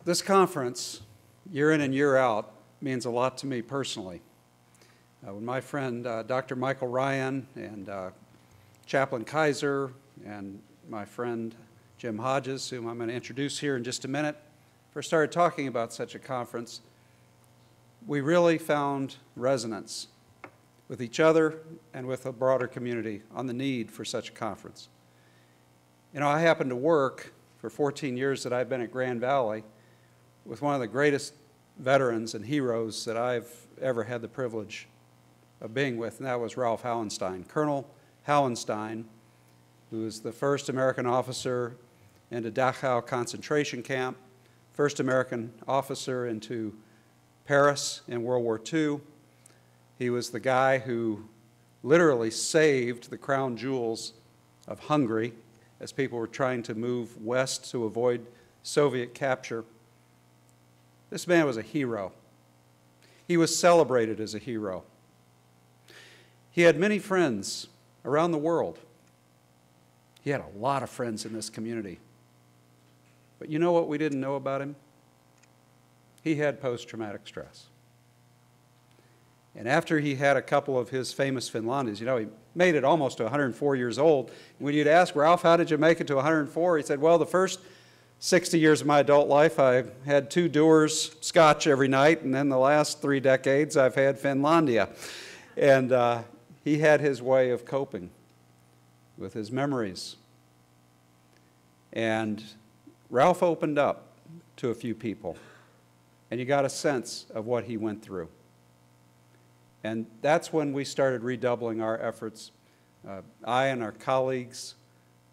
This conference, year in and year out, means a lot to me personally. When my friend Dr. Michael Ryan and Chaplain Kaiser and my friend Jim Hodges, whom I'm going to introduce here in just a minute, first started talking about such a conference, we really found resonance with each other and with a broader community on the need for such a conference. You know, I happen to work for 14 years that I've been at Grand Valley with one of the greatest veterans and heroes that I've ever had the privilege of being with, and that was Ralph Hauenstein. Colonel Hauenstein, who was the first American officer into Dachau concentration camp, first American officer into Paris in World War II. He was the guy who literally saved the crown jewels of Hungary as people were trying to move west to avoid Soviet capture. This man was a hero. He was celebrated as a hero. He had many friends around the world. He had a lot of friends in this community. But you know what we didn't know about him? He had post-traumatic stress. And after he had a couple of his famous Finlandias, you know, he made it almost to 104 years old. When you'd ask, Ralph, how did you make it to 104? He said, well, the first 60 years of my adult life, I had 2 Dewar's scotch every night, and then the last 3 decades, I've had Finlandia. And he had his way of coping with his memories. And Ralph opened up to a few people, and you got a sense of what he went through. And that's when we started redoubling our efforts. I and our colleagues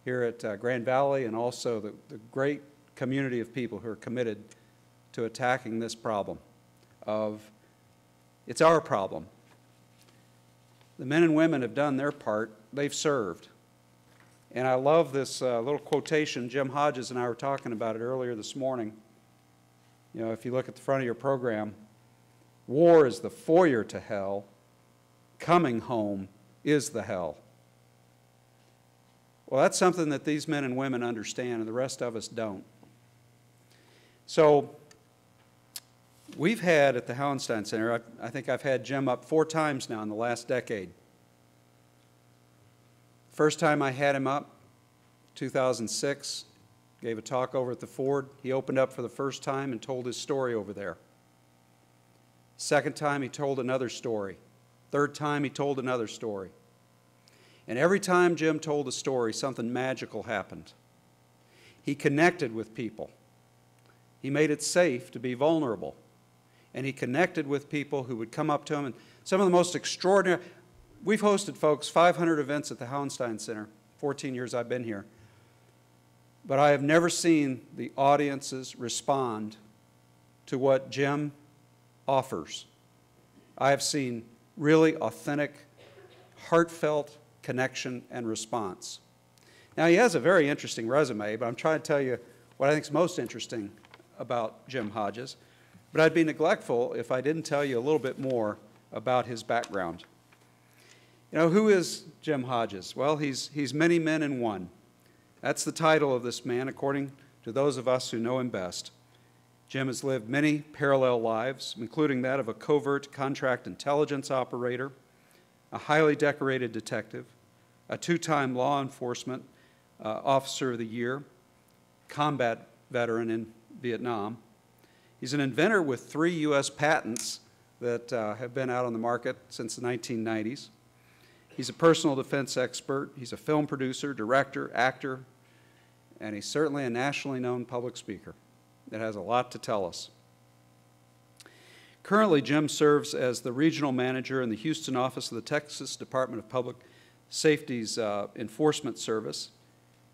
here at Grand Valley, and also the great community of people who are committed to attacking this problem of, it's our problem. The men and women have done their part. They've served. And I love this little quotation. Jim Hodges and I were talking about it earlier this morning. You know, if you look at the front of your program, war is the foyer to hell. Coming home is the hell. Well, that's something that these men and women understand, and the rest of us don't. So we've had at the Hauenstein Center, I think I've had Jim up 4 times now in the last decade. First time I had him up, 2006, gave a talk over at the Ford. He opened up for the first time and told his story over there. Second time, he told another story. Third time, he told another story. And every time Jim told a story, something magical happened. He connected with people. He made it safe to be vulnerable. And he connected with people who would come up to him. And some of the most extraordinary, we've hosted, folks, 500 events at the Hauenstein Center, 14 years I've been here. But I have never seen the audiences respond to what Jim offers. I have seen really authentic, heartfelt connection and response. Now, he has a very interesting resume, but I'm trying to tell you what I think is most interesting about Jim Hodges. But I'd be neglectful if I didn't tell you a little bit more about his background. You know, who is Jim Hodges? Well, he's many men in one. That's the title of this man, according to those of us who know him best. Jim has lived many parallel lives, including that of a covert contract intelligence operator, a highly decorated detective, a 2-time law enforcement officer of the year, combat veteran in Vietnam. He's an inventor with 3 U.S. patents that have been out on the market since the 1990s. He's a personal defense expert. He's a film producer, director, actor, and he's certainly a nationally known public speaker that has a lot to tell us. Currently, Jim serves as the regional manager in the Houston office of the Texas Department of Public Safety's Enforcement Service.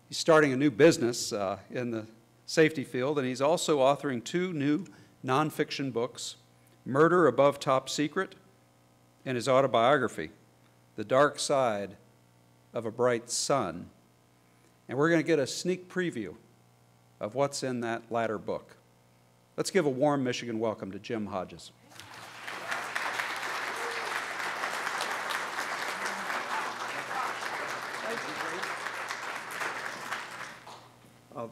He's starting a new business in the safety field, and he's also authoring 2 new nonfiction books, Murder Above Top Secret and his autobiography, The Dark Side of a Bright Sun. And we're going to get a sneak preview of what's in that latter book. Let's give a warm Michigan welcome to Jim Hodges.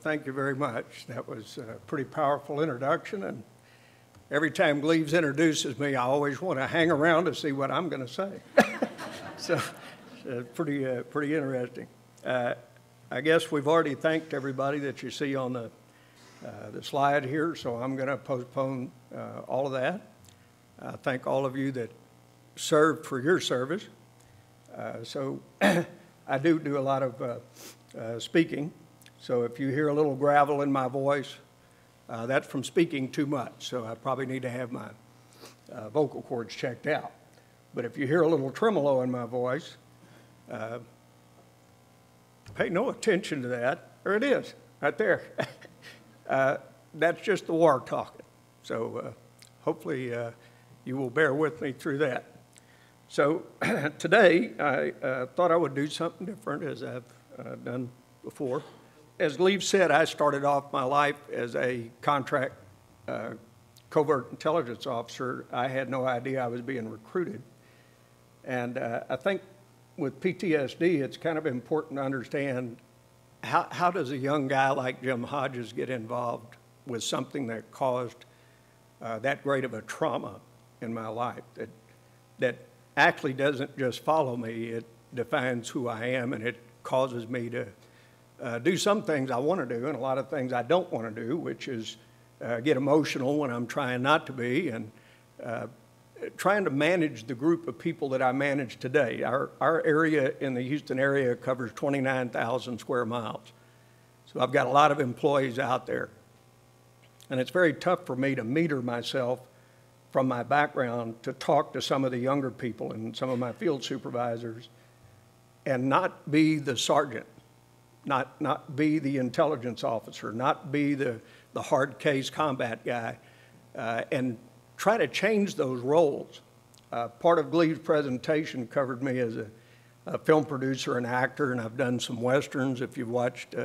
thank you very much. That was a pretty powerful introduction, and every time Gleaves introduces me, I always want to hang around to see what I'm going to say. So, pretty interesting. I guess we've already thanked everybody that you see on the slide here, so I'm going to postpone all of that. Thank all of you that served for your service. So I do a lot of speaking. So if you hear a little gravel in my voice, that's from speaking too much. So I probably need to have my vocal cords checked out. But if you hear a little tremolo in my voice, pay no attention to that. There it is, right there. That's just the war talking. So hopefully you will bear with me through that. So today I thought I would do something different as I've done before. As Gleaves said, I started off my life as a contract covert intelligence officer. I had no idea I was being recruited. And I think with PTSD, it's kind of important to understand how does a young guy like Jim Hodges get involved with something that caused that great of a trauma in my life that actually doesn't just follow me, it defines who I am, and it causes me to do some things I want to do and a lot of things I don't want to do, which is get emotional when I'm trying not to be, and trying to manage the group of people that I manage today. Our area in the Houston area covers 29,000 square miles. So I've got a lot of employees out there. And it's very tough for me to meter myself from my background to talk to some of the younger people and some of my field supervisors and not be the sergeant, not be the intelligence officer, not be the hard case combat guy, and try to change those roles. Part of Gleaves' presentation covered me as a film producer and actor, and I've done some Westerns. If you've watched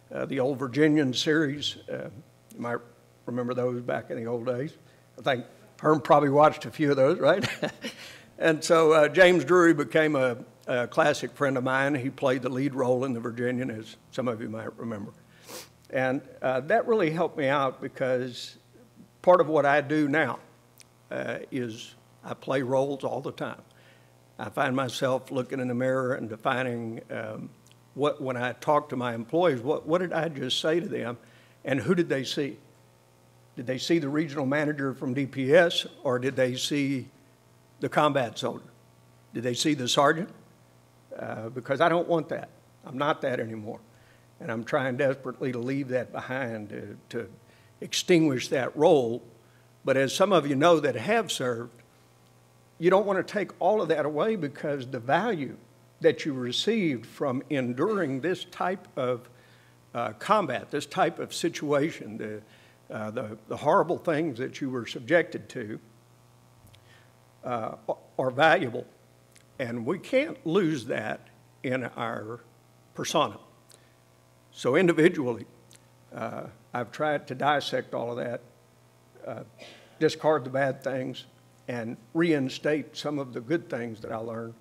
the old Virginian series, you might remember those back in the old days. I think Herm probably watched a few of those, right? And so James Drury became a classic friend of mine. He played the lead role in the Virginian, as some of you might remember. And that really helped me out because part of what I do now is I play roles all the time. I find myself looking in the mirror and defining when I talk to my employees, what did I just say to them, and who did they see? Did they see the regional manager from DPS, or did they see the combat soldier? Did they see the sergeant? Because I don't want that. I'm not that anymore. And I'm trying desperately to leave that behind, to extinguish that role. But as some of you know that have served, you don't want to take all of that away, because the value that you received from enduring this type of combat, this type of situation, the horrible things that you were subjected to are valuable. And we can't lose that in our persona. So individually, I've tried to dissect all of that, discard the bad things, and reinstate some of the good things that I learned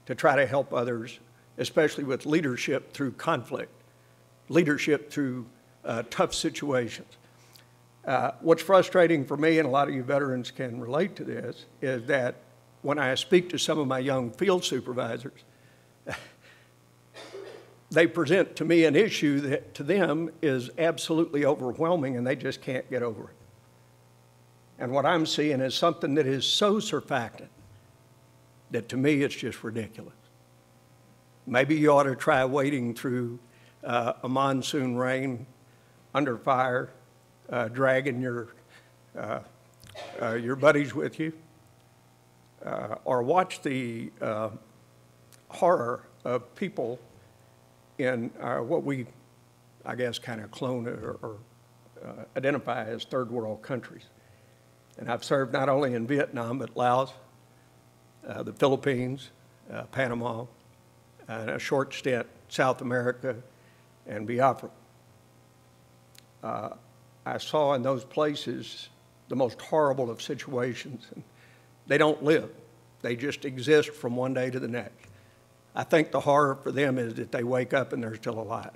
to try to help others, especially with leadership through conflict, leadership through tough situations. What's frustrating for me, and a lot of you veterans can relate to this, is that when I speak to some of my young field supervisors, they present to me an issue that to them is absolutely overwhelming, and they just can't get over it. And what I'm seeing is something that is so surfactant that to me it's just ridiculous. Maybe you ought to try wading through a monsoon rain under fire, dragging your buddies with you, or watch the horror of people in what we, I guess, kind of clone or identify as third world countries. And I've served not only in Vietnam, but Laos, the Philippines, Panama, and a short stint, South America, and Biafra. I saw in those places the most horrible of situations. And they don't live. They just exist from one day to the next. I think the horror for them is that they wake up and they're still alive.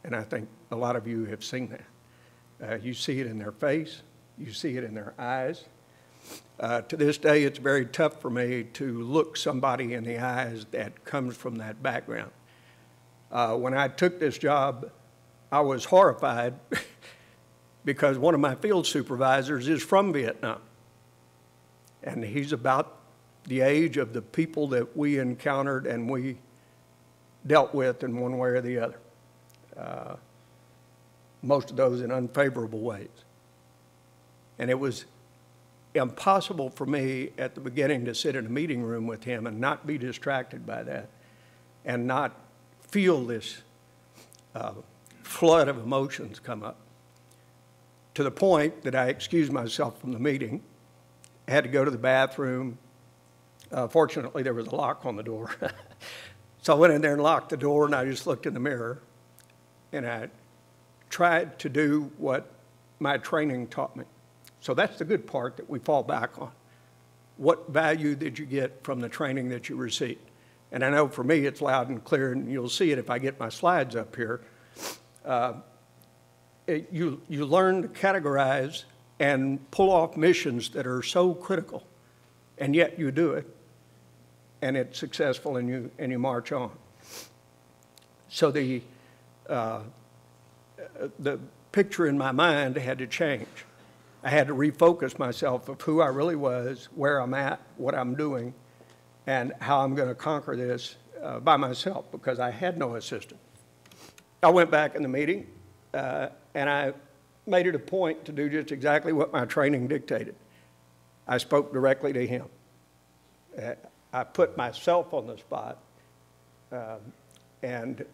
And I think a lot of you have seen that. You see it in their face. You see it in their eyes. To this day, it's very tough for me to look somebody in the eyes that comes from that background. When I took this job, I was horrified because one of my field supervisors is from Vietnam. And he's about the age of the people that we encountered and we dealt with in one way or the other. Most of those in unfavorable ways. And it was impossible for me at the beginning to sit in a meeting room with him and not be distracted by that and not feel this flood of emotions come up, to the point that I excused myself from the meeting. I had to go to the bathroom. Fortunately, there was a lock on the door. So I went in there and locked the door, and I just looked in the mirror, and I tried to do what my training taught me. So that's the good part that we fall back on. What value did you get from the training that you received? And I know for me it's loud and clear, and you'll see it if I get my slides up here. You learn to categorize and pull off missions that are so critical, and yet you do it, and it's successful, and you march on. So the picture in my mind had to change. I had to refocus myself of who I really was, where I'm at, what I'm doing, and how I'm going to conquer this by myself, because I had no assistant. I went back in the meeting, and I made it a point to do just exactly what my training dictated. I spoke directly to him. I put myself on the spot and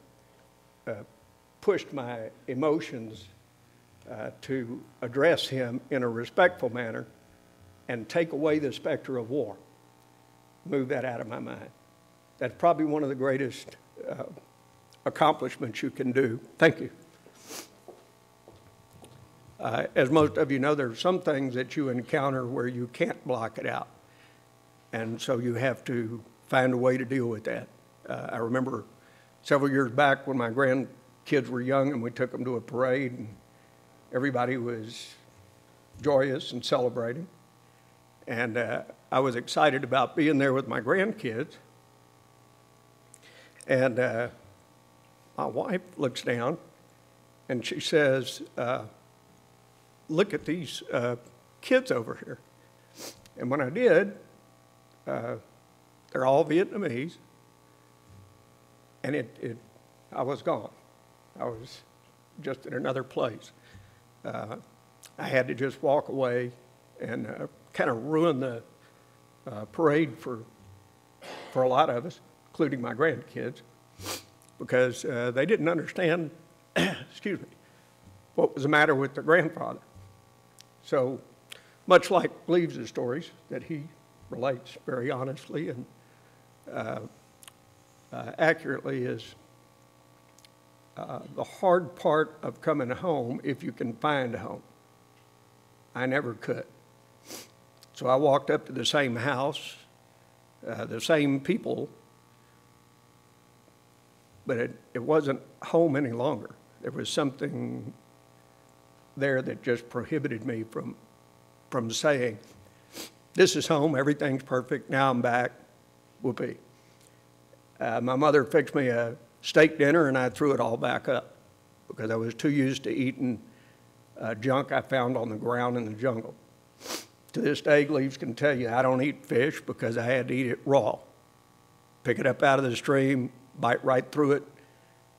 pushed my emotions to address him in a respectful manner and take away the specter of war. Move that out of my mind. That's probably one of the greatest accomplishments you can do. Thank you. As most of you know, there are some things that you encounter where you can't block it out. And so you have to find a way to deal with that. I remember several years back when my grandkids were young and we took them to a parade, and everybody was joyous and celebrating. And I was excited about being there with my grandkids. And my wife looks down and she says, look at these kids over here. And when I did, they're all Vietnamese, and I was gone. I was just in another place. I had to just walk away and kind of ruin the parade for a lot of us, including my grandkids, because they didn't understand, excuse me, what was the matter with their grandfather. So much like Cleves' stories that he relates very honestly and accurately, is the hard part of coming home if you can find a home. I never could. So I walked up to the same house, the same people, but it wasn't home any longer. There was something there that just prohibited me from saying, this is home, everything's perfect, now I'm back, whoopee. My mother fixed me a steak dinner and I threw it all back up because I was too used to eating junk I found on the ground in the jungle. To this day, Cleves can tell you I don't eat fish because I had to eat it raw. Pick it up out of the stream, bite right through it,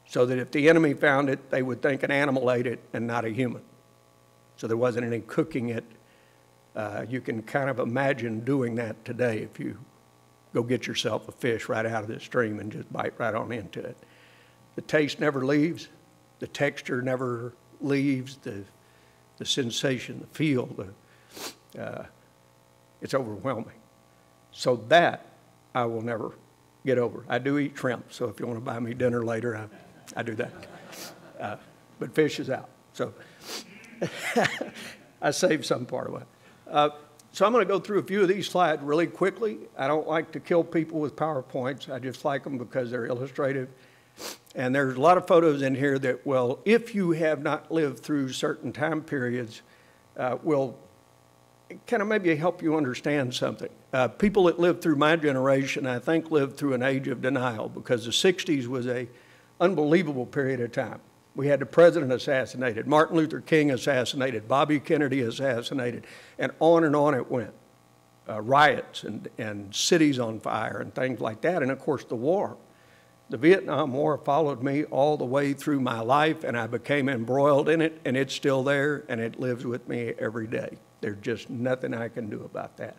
so that if the enemy found it, they would think an animal ate it and not a human. So there wasn't any cooking it. You can kind of imagine doing that today if you go get yourself a fish right out of the stream and just bite right on into it. The taste never leaves. The texture never leaves. The sensation, the feel, it's overwhelming. So that I will never get over. I do eat shrimp, so if you want to buy me dinner later, I do that. But fish is out. So I saved some part of it. So I'm going to go through a few of these slides really quickly. I don't like to kill people with PowerPoints. I just like them because they're illustrative. And there's a lot of photos in here that will, if you have not lived through certain time periods, will kind of maybe help you understand something. People that lived through my generation, I think, lived through an age of denial, because the 60s was an unbelievable period of time. We had the president assassinated, Martin Luther King assassinated, Bobby Kennedy assassinated, and on it went. Riots and cities on fire and things like that, and of course the war. The Vietnam War followed me all the way through my life, and I became embroiled in it, and it's still there, and it lives with me every day. There's just nothing I can do about that,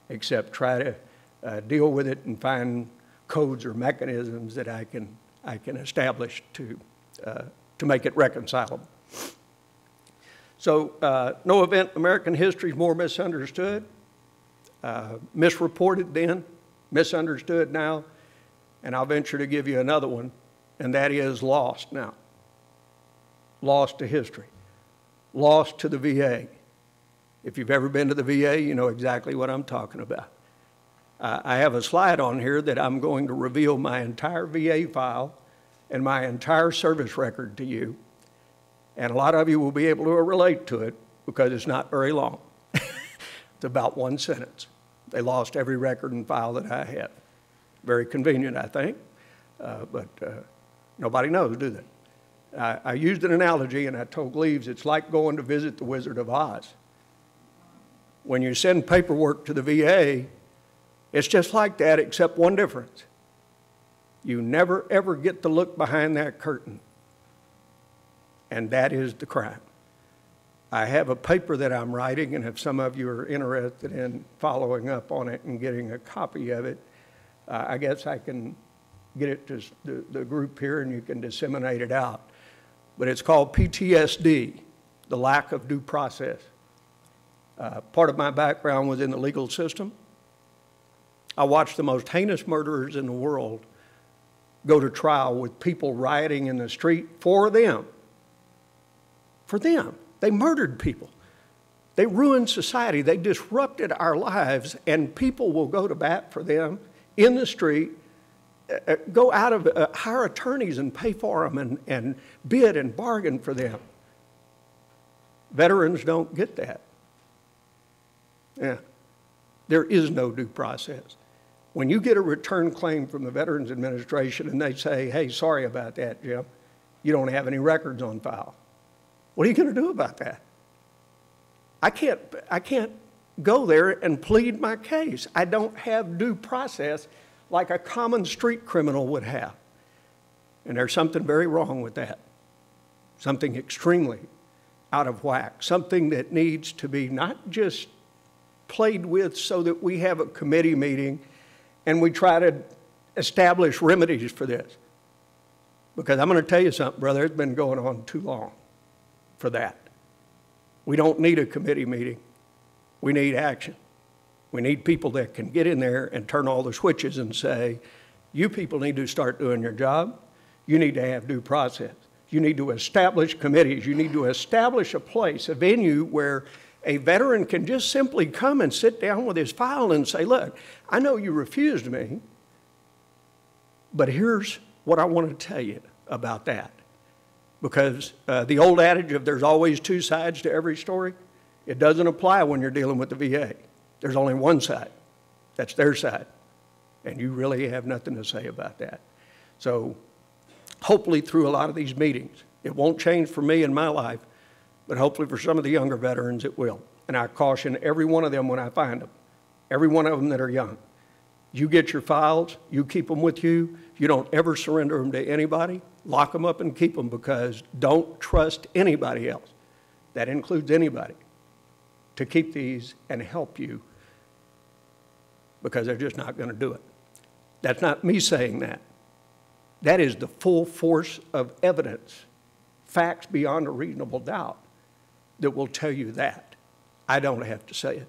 except try to deal with it and find codes or mechanisms that I can establish to make it reconcilable. So no event in American history is more misunderstood, misreported then, misunderstood now, and I'll venture to give you another one, and that is lost now. Lost to history. Lost to the VA. If you've ever been to the VA, you know exactly what I'm talking about. I have a slide on here that I'm going to reveal my entire VA file and my entire service record to you, and a lot of you will be able to relate to it because it's not very long. It's about one sentence. They lost every record and file that I had. Very convenient, I think, but nobody knows, do they? I used an analogy, and I told Gleaves it's like going to visit the Wizard of Oz. When you send paperwork to the VA, it's just like that, except one difference. You never, ever get to look behind that curtain, and that is the crime. I have a paper that I'm writing, and if some of you are interested in following up on it and getting a copy of it, I guess I can get it to the group here and you can disseminate it out. But it's called PTSD, the lack of due process. Part of my background was in the legal system. I watched the most heinous murderers in the world go to trial with people rioting in the street for them. For them. They murdered people. They ruined society. They disrupted our lives, and people will go to bat for them in the street, go out of, hire attorneys and pay for them and bid and bargain for them. Veterans don't get that. Yeah. There is no due process. When you get a return claim from the Veterans Administration and they say, hey, sorry about that, Jim, you don't have any records on file. What are you going to do about that? I can't go there and plead my case. I don't have due process like a common street criminal would have. And there's something very wrong with that. Something extremely out of whack. Something that needs to be not just played with so that we have a committee meeting and we try to establish remedies for this. Because I'm going to tell you something, brother, it's been going on too long for that. We don't need a committee meeting. We need action. We need people that can get in there and turn all the switches and say, you people need to start doing your job. You need to have due process. You need to establish committees. You need to establish a place, a venue where a veteran can just simply come and sit down with his file and say, look, I know you refused me, but here's what I want to tell you about that. Because the old adage of there's always two sides to every story, it doesn't apply when you're dealing with the VA. There's only one side. That's their side. And you really have nothing to say about that. So hopefully through a lot of these meetings, it won't change for me in my life, but hopefully for some of the younger veterans it will. And I caution every one of them when I find them, every one of them that are young. You get your files, you keep them with you, you don't ever surrender them to anybody, lock them up and keep them, because don't trust anybody else. That includes anybody, to keep these and help you, because they're just not going to do it. That's not me saying that. That is the full force of evidence, facts beyond a reasonable doubt, that will tell you that. I don't have to say it.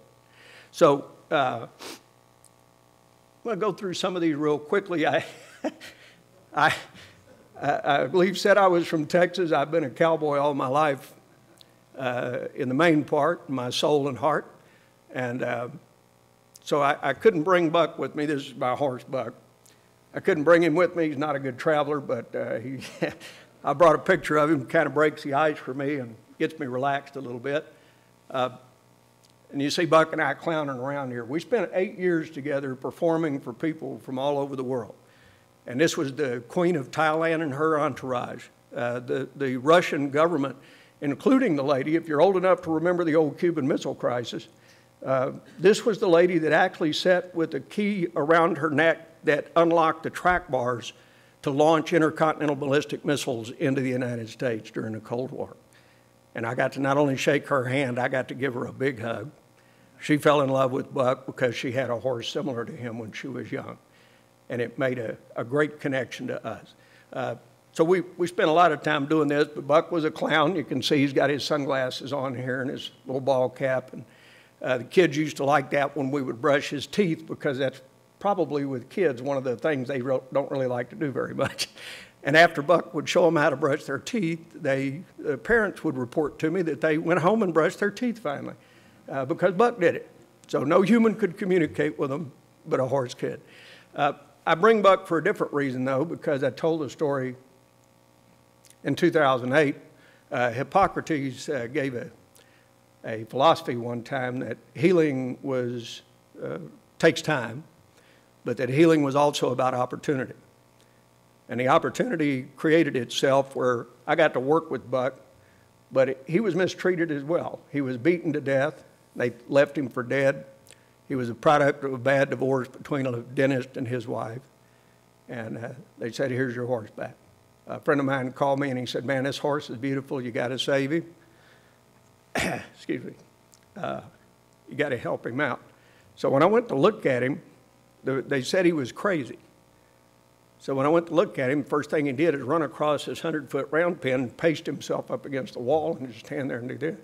So I'm going to go through some of these real quickly. I believe said I was from Texas. I've been a cowboy all my life in the main part, my soul and heart. And so I couldn't bring Buck with me. This is my horse, Buck. I couldn't bring him with me. He's not a good traveler, but I brought a picture of him, kind of breaks the ice for me and gets me relaxed a little bit. And you see Buck and I clowning around here. We spent 8 years together performing for people from all over the world. And this was the Queen of Thailand and her entourage. The Russian government, including the lady, if you're old enough to remember the old Cuban Missile Crisis, this was the lady that actually sat with a key around her neck that unlocked the track bars to launch intercontinental ballistic missiles into the United States during the Cold War. And I got to not only shake her hand, I got to give her a big hug. She fell in love with Buck because she had a horse similar to him when she was young. And it made a great connection to us. So we spent a lot of time doing this, but Buck was a clown. You can see he's got his sunglasses on here and his little ball cap. And the kids used to like that when we would brush his teeth, because that's probably with kids one of the things they don't really like to do very much. And after Buck would show them how to brush their teeth, the parents would report to me that they went home and brushed their teeth finally, because Buck did it. So no human could communicate with them, but a horse could. I bring Buck for a different reason, though, because I told a story in 2008. Hippocrates gave a philosophy one time that healing takes time, but that healing was also about opportunity. And the opportunity created itself where I got to work with Buck, but he was mistreated as well. He was beaten to death. They left him for dead. He was a product of a bad divorce between a dentist and his wife. And they said, here's your horse back. A friend of mine called me and he said, man, this horse is beautiful. You got to save him. Excuse me. You got to help him out. So when I went to look at him, they said he was crazy. So when I went to look at him, the first thing he did is run across this 100-foot round pen and paste himself up against the wall and just stand there and do this.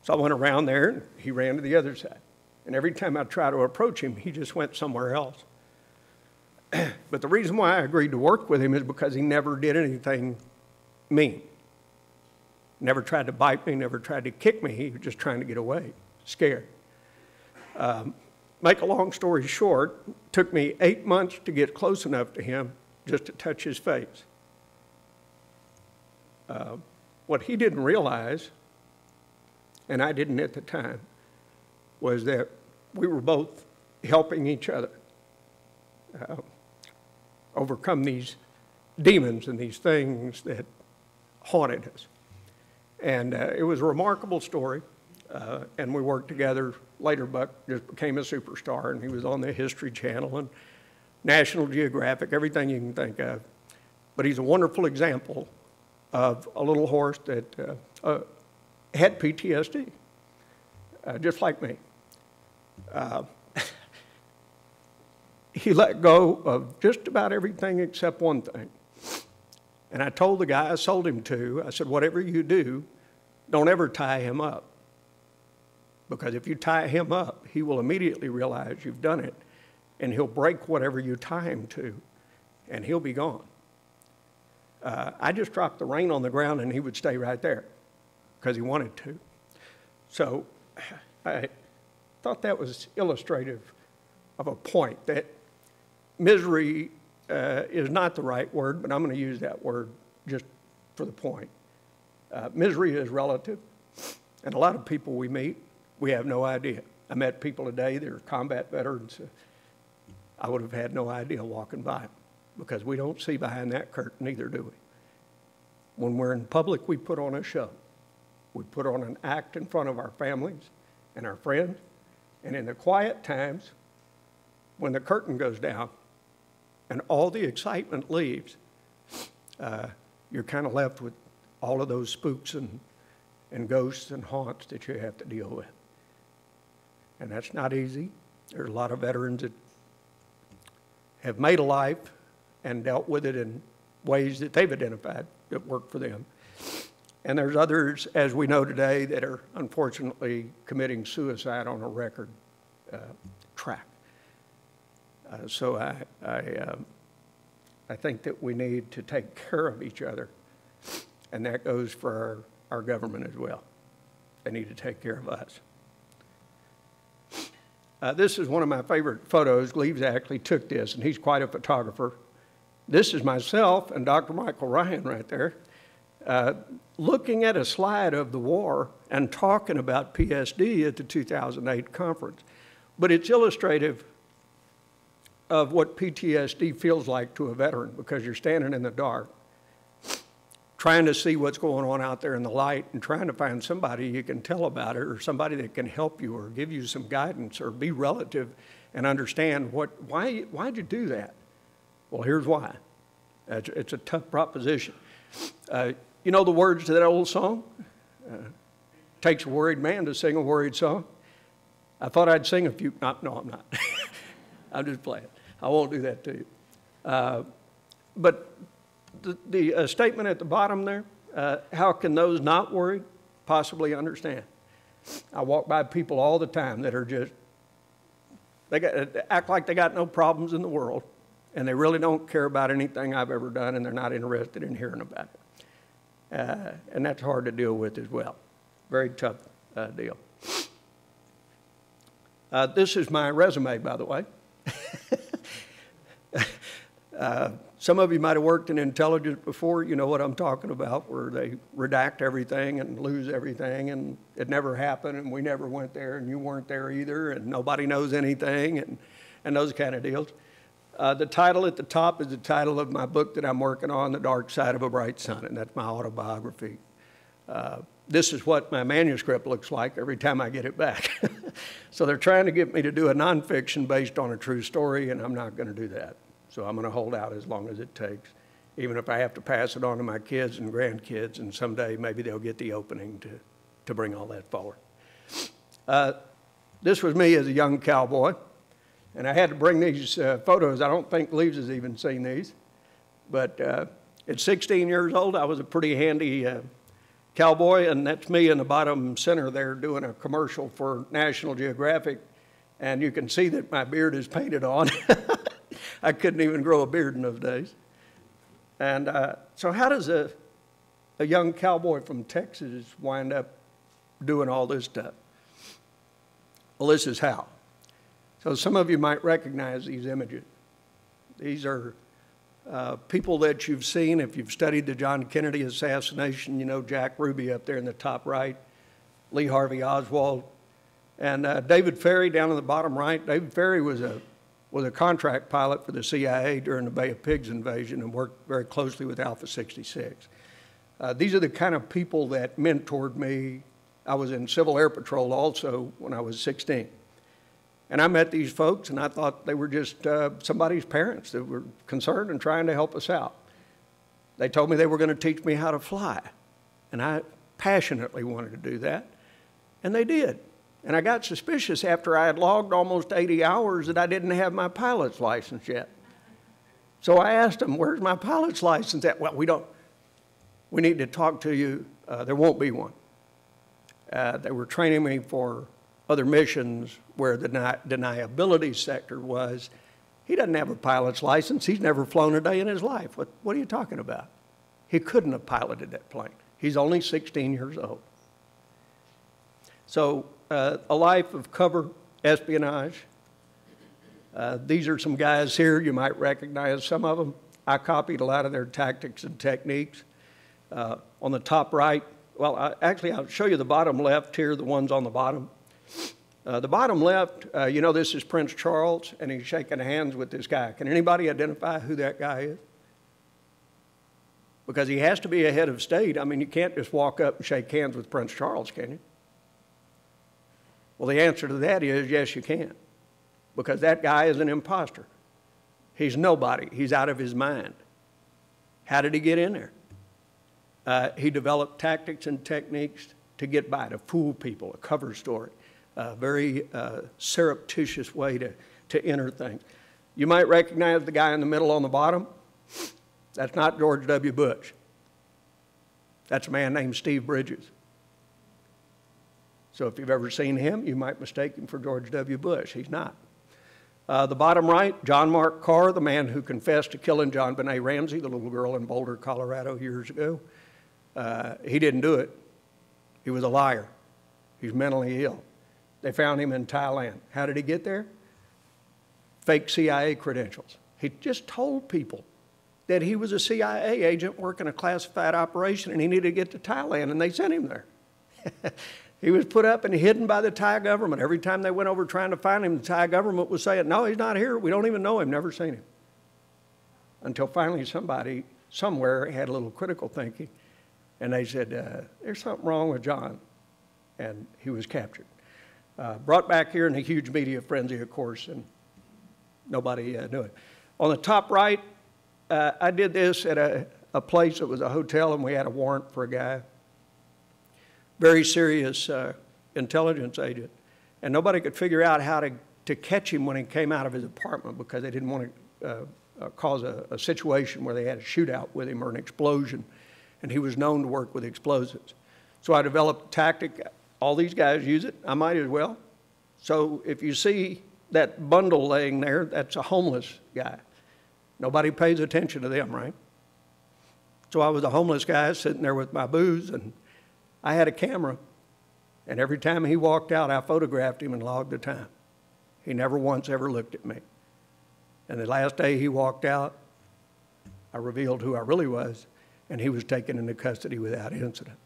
So I went around there and he ran to the other side. And every time I tried to approach him, he just went somewhere else. But the reason why I agreed to work with him is because he never did anything mean. Never tried to bite me, never tried to kick me. He was just trying to get away, scared. Make a long story short, it took me 8 months to get close enough to him just to touch his face. What he didn't realize, and I didn't at the time, was that we were both helping each other overcome these demons and these things that haunted us. And it was a remarkable story, and we worked together. Later, Buck just became a superstar, and he was on the History Channel and National Geographic, everything you can think of. But he's a wonderful example of a little horse that had PTSD, just like me. He let go of just about everything except one thing. And I told the guy I sold him to, I said, whatever you do, don't ever tie him up. Because if you tie him up, he will immediately realize you've done it, and he'll break whatever you tie him to, and he'll be gone. I just dropped the rein on the ground, and he would stay right there because he wanted to. So I thought that was illustrative of a point that misery is not the right word, but I'm going to use that word just for the point. Misery is relative, and a lot of people we meet, we have no idea. I met people today that are combat veterans. I would have had no idea walking by them because we don't see behind that curtain, neither do we. When we're in public, we put on a show. We put on an act in front of our families and our friends, and in the quiet times, when the curtain goes down and all the excitement leaves, you're kind of left with all of those spooks and ghosts and haunts that you have to deal with. And that's not easy. There's a lot of veterans that have made a life and dealt with it in ways that they've identified that work for them. And there's others, as we know today, that are unfortunately committing suicide on a record track. So I think that we need to take care of each other, and that goes for our government as well. They need to take care of us. This is one of my favorite photos. Gleaves actually took this, and he's quite a photographer. This is myself and Dr. Michael Ryan right there, looking at a slide of the war and talking about PSD at the 2008 conference. But it's illustrative of what PTSD feels like to a veteran, because you're standing in the dark, trying to see what's going on out there in the light and trying to find somebody you can tell about it, or somebody that can help you or give you some guidance or be relative and understand why'd you do that? Well, here's why. It's a tough proposition. You know the words to that old song? Takes a worried man to sing a worried song. I thought I'd sing a few. No, I'm not. I'm just playing. I won't do that to you. But the statement at the bottom there, how can those not worried possibly understand? I walk by people all the time that are just, act like they got no problems in the world, and they really don't care about anything I've ever done, and they're not interested in hearing about it. And that's hard to deal with as well. Very tough deal. This is my resume, by the way. Some of you might have worked in intelligence before. You know what I'm talking about, where they redact everything and lose everything, and it never happened, and we never went there, and you weren't there either, and nobody knows anything, and those kind of deals. The title at the top is the title of my book that I'm working on, The Dark Side of a Bright Sun, and that's my autobiography. This is what my manuscript looks like every time I get it back. So they're trying to get me to do a nonfiction based on a true story, and I'm not going to do that. So I'm going to hold out as long as it takes, even if I have to pass it on to my kids and grandkids, and someday maybe they'll get the opening to bring all that forward. This was me as a young cowboy, and I had to bring these photos. I don't think Leaves has even seen these, but at 16 years old, I was a pretty handy cowboy, and that's me in the bottom center there doing a commercial for National Geographic, and you can see that my beard is painted on. I couldn't even grow a beard in those days. And so how does a young cowboy from Texas wind up doing all this stuff? Well, this is how. So some of you might recognize these images. These are people that you've seen. If you've studied the John Kennedy assassination, you know Jack Ruby up there in the top right, Lee Harvey Oswald, and David Ferry down in the bottom right. David Ferry was a contract pilot for the CIA during the Bay of Pigs invasion and worked very closely with Alpha 66. These are the kind of people that mentored me. I was in Civil Air Patrol also when I was 16. And I met these folks, and I thought they were just somebody's parents that were concerned and trying to help us out. They told me they were going to teach me how to fly, and I passionately wanted to do that, and they did. And I got suspicious after I had logged almost 80 hours that I didn't have my pilot's license yet. So I asked them, where's my pilot's license at? Well, we need to talk to you. There won't be one. They were training me for other missions where the deniability sector was, he doesn't have a pilot's license. He's never flown a day in his life. What are you talking about? He couldn't have piloted that plane. He's only 16 years old. So a life of cover espionage. These are some guys here. You might recognize some of them. I copied a lot of their tactics and techniques. On the top right, well, actually, I'll show you the bottom left here, the ones on the bottom. The bottom left, you know, this is Prince Charles, and he's shaking hands with this guy. Can anybody identify who that guy is? Because he has to be a head of state. I mean, you can't just walk up and shake hands with Prince Charles, can you? Well, the answer to that is yes, you can. Because that guy is an imposter. He's nobody. He's out of his mind. How did he get in there? He developed tactics and techniques to get by, to fool people, a cover story. A very surreptitious way to enter things. You might recognize the guy in the middle on the bottom. That's not George W. Bush. That's a man named Steve Bridges. So if you've ever seen him, you might mistake him for George W. Bush. He's not. The bottom right, John Mark Carr, the man who confessed to killing John Benet Ramsey, the little girl in Boulder, Colorado, years ago. He didn't do it. He was a liar. He's mentally ill. They found him in Thailand. How did he get there? Fake CIA credentials. He just told people that he was a CIA agent working a classified operation and he needed to get to Thailand, and they sent him there. He was put up and hidden by the Thai government. Every time they went over trying to find him, the Thai government was saying, no, he's not here. We don't even know him, never seen him. Until finally somebody somewhere had a little critical thinking, and they said, there's something wrong with John. And he was captured. Brought back here in a huge media frenzy, of course, and nobody knew it. On the top right, I did this at a place that was a hotel, and we had a warrant for a guy. Very serious intelligence agent. And nobody could figure out how to catch him when he came out of his apartment because they didn't want to cause a situation where they had a shootout with him or an explosion. And he was known to work with explosives. So I developed a tactic. All these guys use it. I might as well. So if you see that bundle laying there, that's a homeless guy. Nobody pays attention to them, right? So I was a homeless guy sitting there with my booze, and I had a camera. And every time he walked out, I photographed him and logged the time. He never once ever looked at me. And the last day he walked out, I revealed who I really was, and he was taken into custody without incident.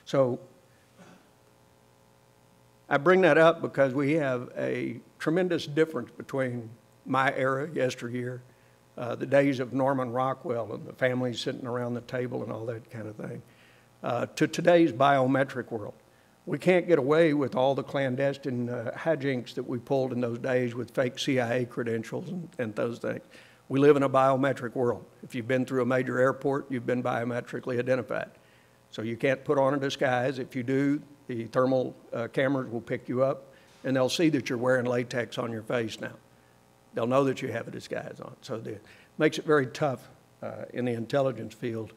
So I bring that up because we have a tremendous difference between my era, yesteryear, the days of Norman Rockwell and the families sitting around the table and all that kind of thing, to today's biometric world. We can't get away with all the clandestine hijinks that we pulled in those days with fake CIA credentials and those things. We live in a biometric world. If you've been through a major airport, you've been biometrically identified. So you can't put on a disguise. If you do, the thermal cameras will pick you up, and they'll see that you're wearing latex on your face now. They'll know that you have a disguise on. So it makes it very tough in the intelligence field.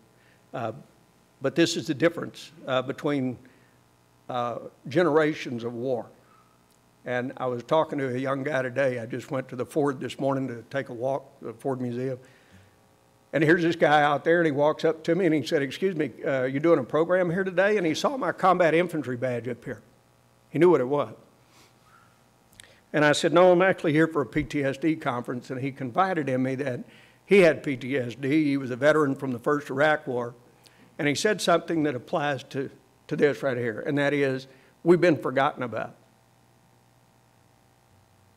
But this is the difference between generations of war. And I was talking to a young guy today. I just went to the Ford this morning to take a walk, the Ford Museum. And here's this guy out there, and he walks up to me and he said, excuse me, you doing a program here today? And he saw my combat infantry badge up here. He knew what it was. And I said, no, I'm actually here for a PTSD conference. And he confided in me that he had PTSD. He was a veteran from the first Iraq War. And he said something that applies to this right here, and that is, we've been forgotten about.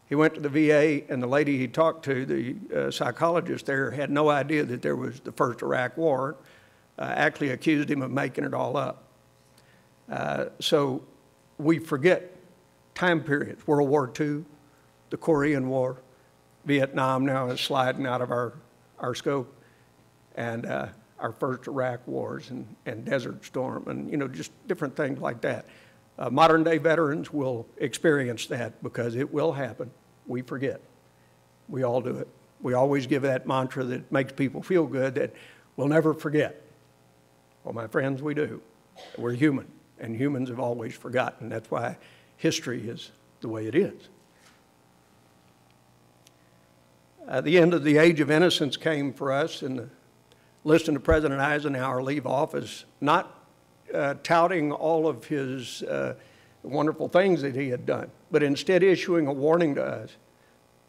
He went to the VA, and the lady he talked to, the psychologist there, had no idea that there was the first Iraq War, actually accused him of making it all up. So we forget time periods. World War II, the Korean War, Vietnam now is sliding out of our scope, and our first Iraq wars and Desert Storm, and just different things like that. Modern day veterans will experience that because it will happen. We forget. We all do it. We always give that mantra that makes people feel good that we'll never forget. Well, my friends, we do. We're human, and humans have always forgotten. That's why history is the way it is. The end of the age of innocence came for us, and listening to President Eisenhower leave office, not touting all of his wonderful things that he had done, but instead issuing a warning to us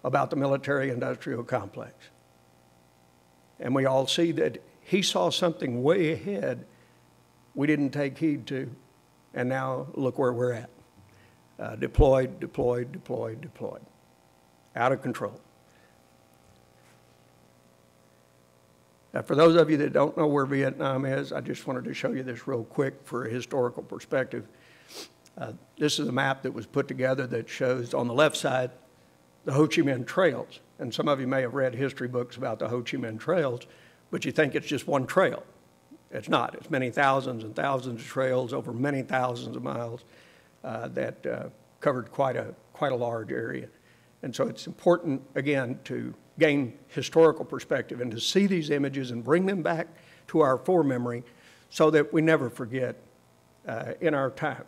about the military-industrial complex. And we all see that he saw something way ahead we didn't take heed to, and now look where we're at. Deployed, deployed, deployed, deployed. Out of control. For those of you that don't know where Vietnam is, I just wanted to show you this real quick for a historical perspective. This is a map that was put together that shows on the left side the Ho Chi Minh Trails. And some of you may have read history books about the Ho Chi Minh Trails, but you think it's just one trail. It's not. It's many thousands and thousands of trails over many thousands of miles that covered quite a large area. And so it's important, again, to gain historical perspective and to see these images and bring them back to our forememory so that we never forget in our time.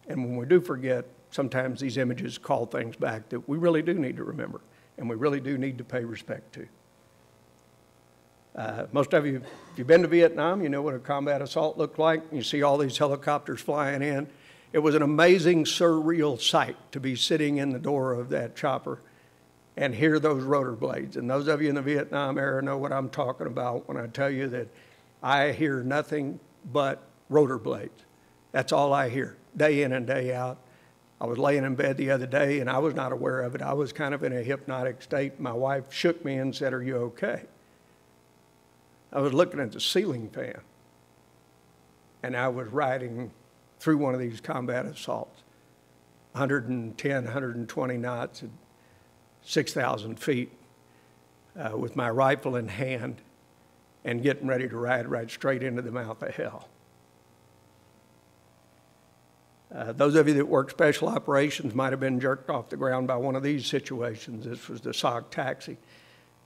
And when we do forget, sometimes these images call things back that we really do need to remember and we really do need to pay respect to. Most of you, if you've been to Vietnam, you know what a combat assault looked like. You see all these helicopters flying in. It was an amazing, surreal sight to be sitting in the door of that chopper and hear those rotor blades. And those of you in the Vietnam era know what I'm talking about when I tell you that I hear nothing but rotor blades. That's all I hear, day in and day out. I was laying in bed the other day, and I was not aware of it. I was kind of in a hypnotic state. My wife shook me and said, "Are you okay?" I was looking at the ceiling fan, and I was riding through one of these combat assaults, 110, 120 knots at 6,000 feet with my rifle in hand and getting ready to ride right straight into the mouth of hell. Those of you that work special operations might have been jerked off the ground by one of these situations. This was the SOG taxi.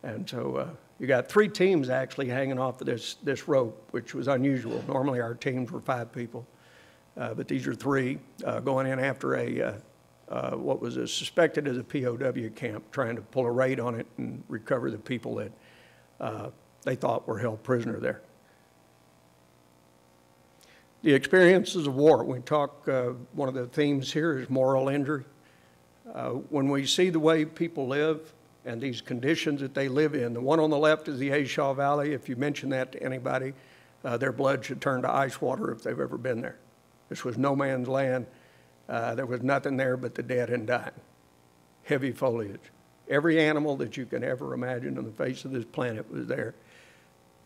And so you got 3 teams actually hanging off of this rope, which was unusual. Normally our teams were 5 people, but these are 3 going in after what was suspected as a POW camp, trying to pull a raid on it and recover the people that they thought were held prisoner there. The experiences of war. We talk, one of the themes here is moral injury. When we see the way people live and these conditions that they live in, the one on the left is the A Shaw Valley. If you mention that to anybody, their blood should turn to ice water if they've ever been there. This was no man's land. There was nothing there but the dead and dying. Heavy foliage. Every animal that you can ever imagine on the face of this planet was there.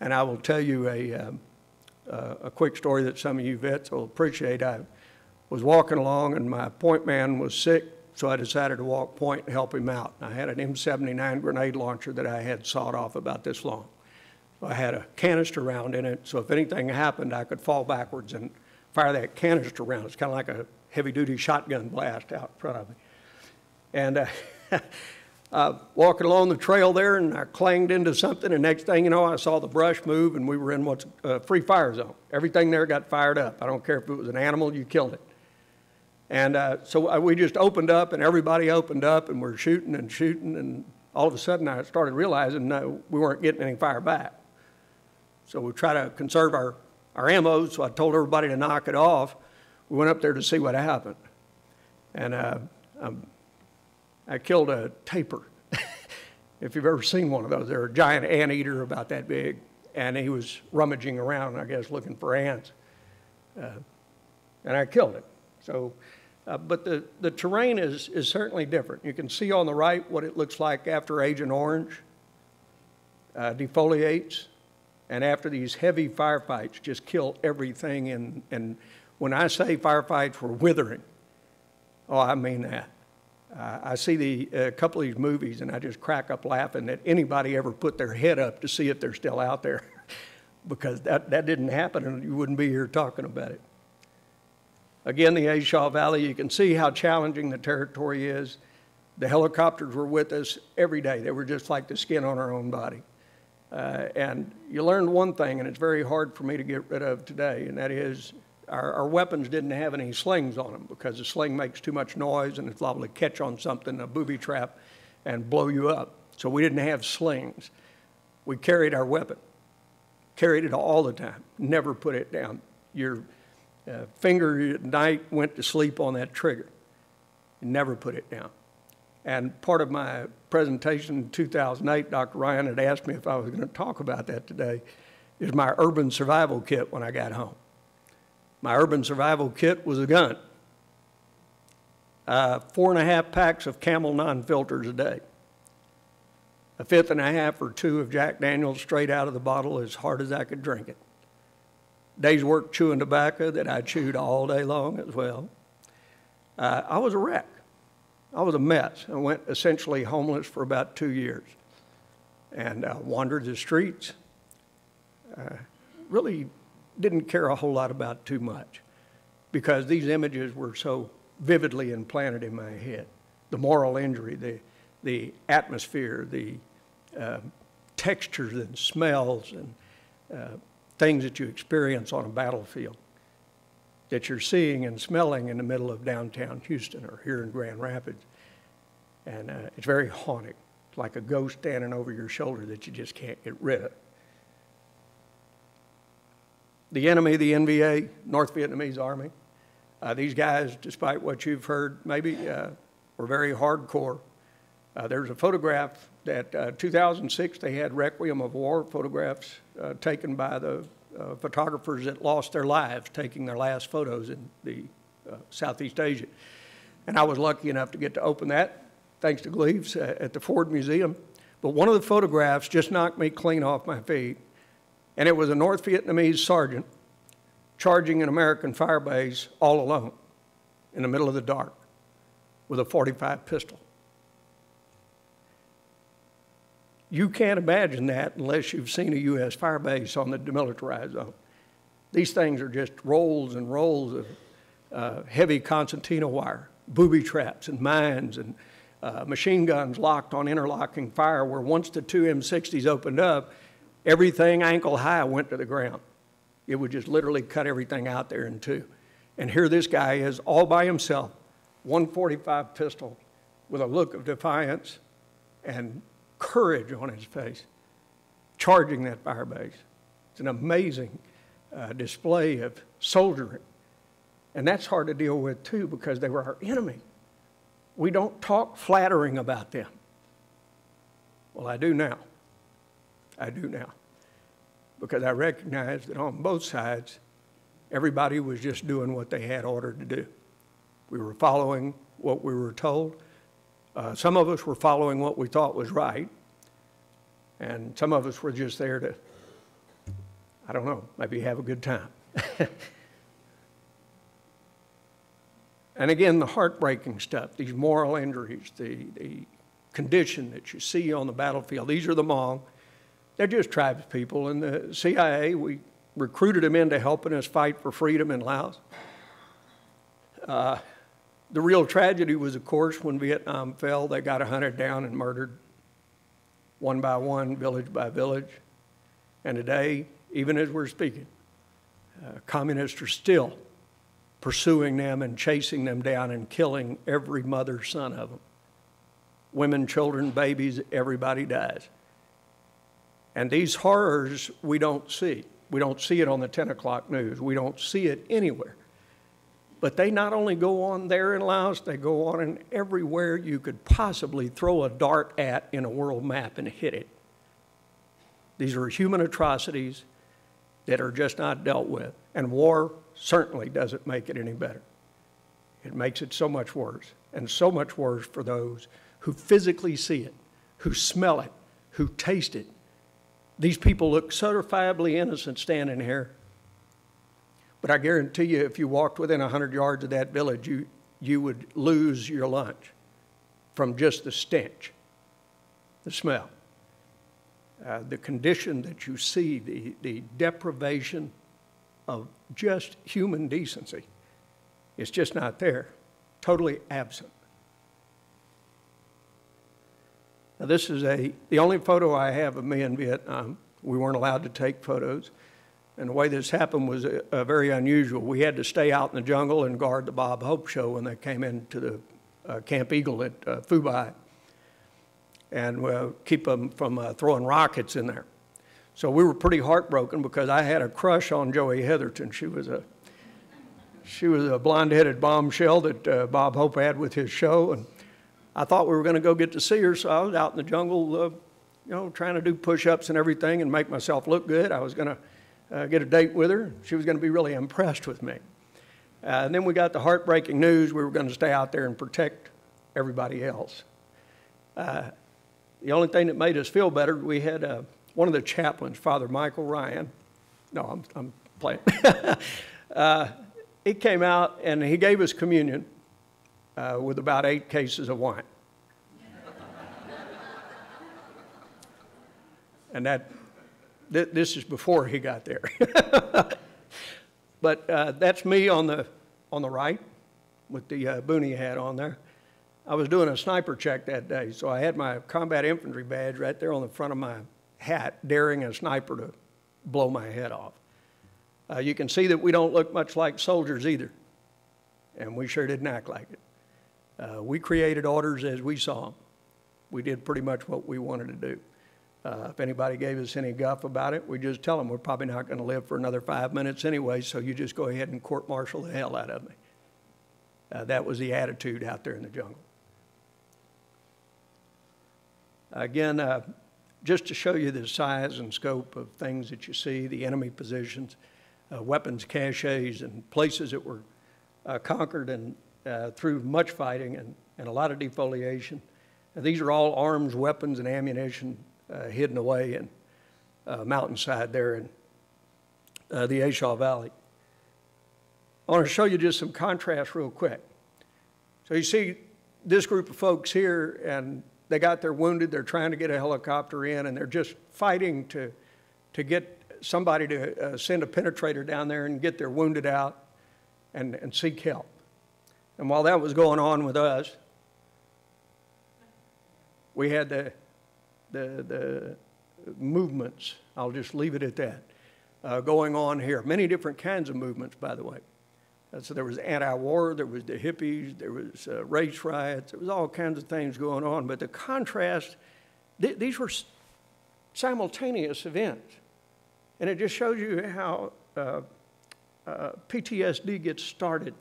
And I will tell you a quick story that some of you vets will appreciate. I was walking along and my point man was sick, so I decided to walk point and help him out. I had an M79 grenade launcher that I had sawed off about this long. So I had a canister round in it, so if anything happened, I could fall backwards and fire that canister round. It's kind of like a heavy-duty shotgun blast out in front of me. And walking along the trail there, and I clanged into something, and next thing you know, I saw the brush move, and we were in what's a free fire zone. Everything there got fired up. I don't care if it was an animal, you killed it. And so we just opened up, and everybody opened up, and we're shooting, and all of a sudden I started realizing no, we weren't getting any fire back. So we try to conserve our ammo, so I told everybody to knock it off. We went up there to see what happened. And I killed a tapir. If you've ever seen one of those, they're a giant anteater about that big. And he was rummaging around, I guess, looking for ants. And I killed it. So, but the terrain is certainly different. You can see on the right what it looks like after Agent Orange defoliates. And after these heavy firefights just kill everything. And when I say firefights were withering, oh, I mean that. I see a couple of these movies, and I just crack up laughing that anybody ever put their head up to see if they're still out there, because that didn't happen, and you wouldn't be here talking about it. Again, the A Shaw Valley, you can see how challenging the territory is. The helicopters were with us every day. They were just like the skin on our own body. And you learned one thing, and it's very hard for me to get rid of today, and that is our weapons didn't have any slings on them, because the sling makes too much noise and it's liable to catch on something, a booby trap, and blow you up. So we didn't have slings. We carried our weapon, carried it all the time, never put it down. Your finger at night went to sleep on that trigger. You never put it down. And part of my presentation in 2008, Dr. Ryan had asked me if I was going to talk about that today, is my urban survival kit when I got home. My urban survival kit was a gun, 4.5 packs of Camel non-filters a day, a 1/5 or 2 of Jack Daniels straight out of the bottle as hard as I could drink it. Days work chewing tobacco that I chewed all day long as well. I was a wreck. I was a mess. I went essentially homeless for about 2 years and wandered the streets. Really didn't care a whole lot about too much, because these images were so vividly implanted in my head. The moral injury, the atmosphere, the textures and smells and things that you experience on a battlefield that you're seeing and smelling in the middle of downtown Houston or here in Grand Rapids. And it's very haunting. It's like a ghost standing over your shoulder that you just can't get rid of. The enemy, the NVA, North Vietnamese Army, These guys, despite what you've heard, maybe were very hardcore. There's a photograph that 2006, they had Requiem of War photographs taken by the photographers that lost their lives taking their last photos in the Southeast Asia. And I was lucky enough to get to open that, thanks to Gleaves, at the Ford Museum. But one of the photographs just knocked me clean off my feet. And it was a North Vietnamese sergeant charging an American fire base all alone in the middle of the dark with a .45 pistol. You can't imagine that unless you've seen a U.S. fire base on the demilitarized zone. These things are just rolls and rolls of heavy concertina wire, booby traps and mines and machine guns locked on interlocking fire, where once the two M60s opened up, everything ankle high went to the ground. It would just literally cut everything out there in two. And here this guy is all by himself, one .45 pistol with a look of defiance and courage on his face, charging that fire base. It's an amazing display of soldiering. And that's hard to deal with too, because they were our enemy. We don't talk flattering about them. Well, I do now. I do now. Because I recognize that on both sides, everybody was just doing what they had ordered to do. We were following what we were told. Some of us were following what we thought was right. And some of us were just there to, I don't know, maybe have a good time. And again, the heartbreaking stuff, these moral injuries, the condition that you see on the battlefield, these are the Hmong. They're just tribes people. And the CIA, we recruited them into helping us fight for freedom in Laos. The real tragedy was, of course, when Vietnam fell, they got hunted down and murdered one by one, village by village. And today, even as we're speaking, communists are still pursuing them and chasing them down and killing every mother, son of them. Women, children, babies, everybody dies. And these horrors we don't see. We don't see it on the 10 o'clock news. We don't see it anywhere. But they not only go on there in Laos, they go on in everywhere you could possibly throw a dart at in a world map and hit it. These are human atrocities that are just not dealt with. And war certainly doesn't make it any better. It makes it so much worse, and so much worse for those who physically see it, who smell it, who taste it. These people look certifiably innocent standing here, but I guarantee you if you walked within 100 yards of that village, you would lose your lunch from just the stench, the smell. The condition that you see, the deprivation of just human decency, it's just not there, totally absent. Now this is the only photo I have of me in Vietnam. We weren't allowed to take photos. And the way this happened was very unusual. We had to stay out in the jungle and guard the Bob Hope show when they came into the Camp Eagle at Phu Bai, and keep them from throwing rockets in there. So we were pretty heartbroken because I had a crush on Joey Heatherton. She was a blonde-headed bombshell that Bob Hope had with his show, and I thought we were going to go get to see her, so I was out in the jungle, trying to do push-ups and everything and make myself look good. I was going to get a date with her. She was going to be really impressed with me. And then we got the heartbreaking news we were going to stay out there and protect everybody else. The only thing that made us feel better, we had one of the chaplains, Father Michael Ryan. No, I'm playing. He came out and he gave us communion with about 8 cases of wine. And this is before he got there. But that's me on the right with the boonie hat on there. I was doing a sniper check that day, so I had my combat infantry badge right there on the front of my hat, daring a sniper to blow my head off. You can see that we don't look much like soldiers either, and we sure didn't act like it. We created orders as we saw them. We did pretty much what we wanted to do. If anybody gave us any guff about it, we just tell them we're probably not going to live for another 5 minutes anyway, so you just go ahead and court-martial the hell out of me. That was the attitude out there in the jungle. Again, just to show you the size and scope of things that you see, the enemy positions, weapons caches, and places that were conquered and through much fighting and a lot of defoliation. These are all arms, weapons, and ammunition hidden away in mountainside there in the Ashaw Valley. I want to show you just some contrast real quick. So you see this group of folks here, and they got their wounded, they're trying to get a helicopter in, and they're just fighting to get somebody to send a penetrator down there and get their wounded out and seek help. And while that was going on with us, we had the movements, I'll just leave it at that, going on here. Many different kinds of movements, by the way. So there was anti-war, there was the hippies, there was race riots, there was all kinds of things going on. But the contrast, these were simultaneous events. And it just shows you how PTSD gets started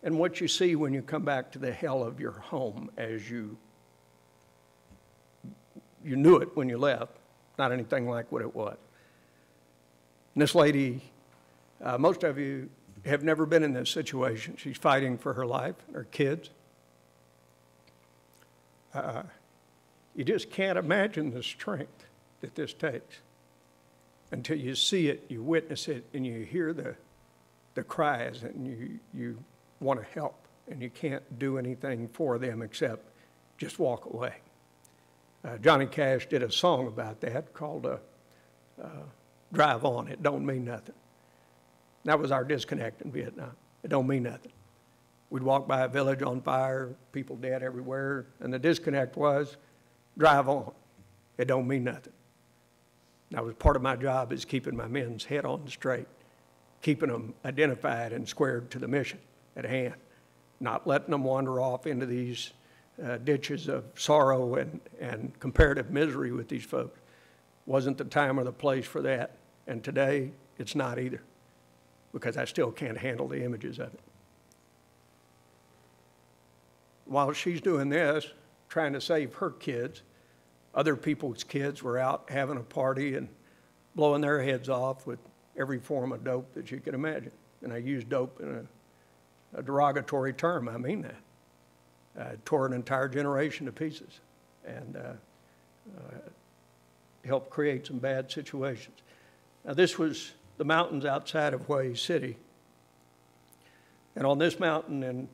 and what you see when you come back to the hell of your home as you knew it when you left, not anything like what it was. And this lady, most of you have never been in this situation. She's fighting for her life, her kids. You just can't imagine the strength that this takes until you see it, you witness it, and you hear the cries, and you want to help, and you can't do anything for them except just walk away. Johnny Cash did a song about that called Drive On, It Don't Mean Nothing. That was our disconnect in Vietnam. It don't mean nothing. We'd walk by a village on fire, people dead everywhere, and the disconnect was, drive on. It don't mean nothing. That was part of my job, is keeping my men's head on straight, keeping them identified and squared to the mission at hand, not letting them wander off into these ditches of sorrow and comparative misery with these folks. Wasn't the time or the place for that, and today it's not either, because I still can't handle the images of it. While she's doing this, trying to save her kids, other people's kids were out having a party and blowing their heads off with every form of dope that you could imagine. And I use dope in a derogatory term, I mean that. Tore an entire generation to pieces and helped create some bad situations. Now this was the mountains outside of Hue City. And on this mountain in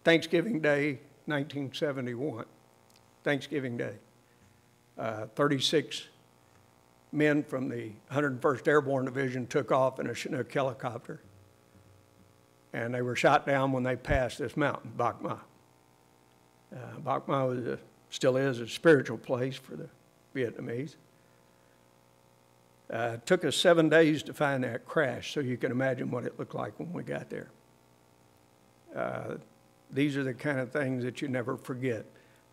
Thanksgiving Day, 1971, Thanksgiving Day, 36 men from the 101st Airborne Division took off in a Chinook helicopter, and they were shot down when they passed this mountain, Bac Ma. Bac Ma still is a spiritual place for the Vietnamese. It took us 7 days to find that crash, so you can imagine what it looked like when we got there. These are the kind of things that you never forget.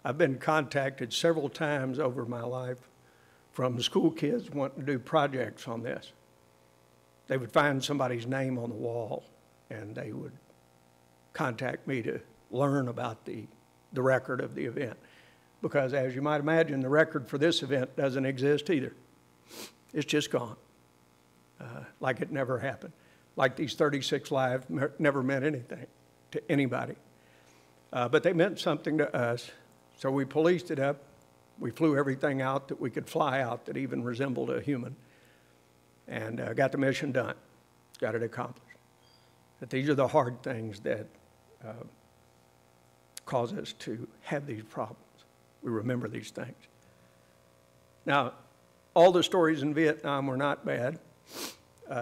I've been contacted several times over my life from school kids wanting to do projects on this. They would find somebody's name on the wall, and they would contact me to learn about the record of the event. Because as you might imagine, the record for this event doesn't exist either. It's just gone, like it never happened. Like these 36 lives never meant anything to anybody. But they meant something to us, so we policed it up. We flew everything out that we could fly out that even resembled a human, and got the mission done, got it accomplished. But these are the hard things that cause us to have these problems. We remember these things. Now, all the stories in Vietnam were not bad.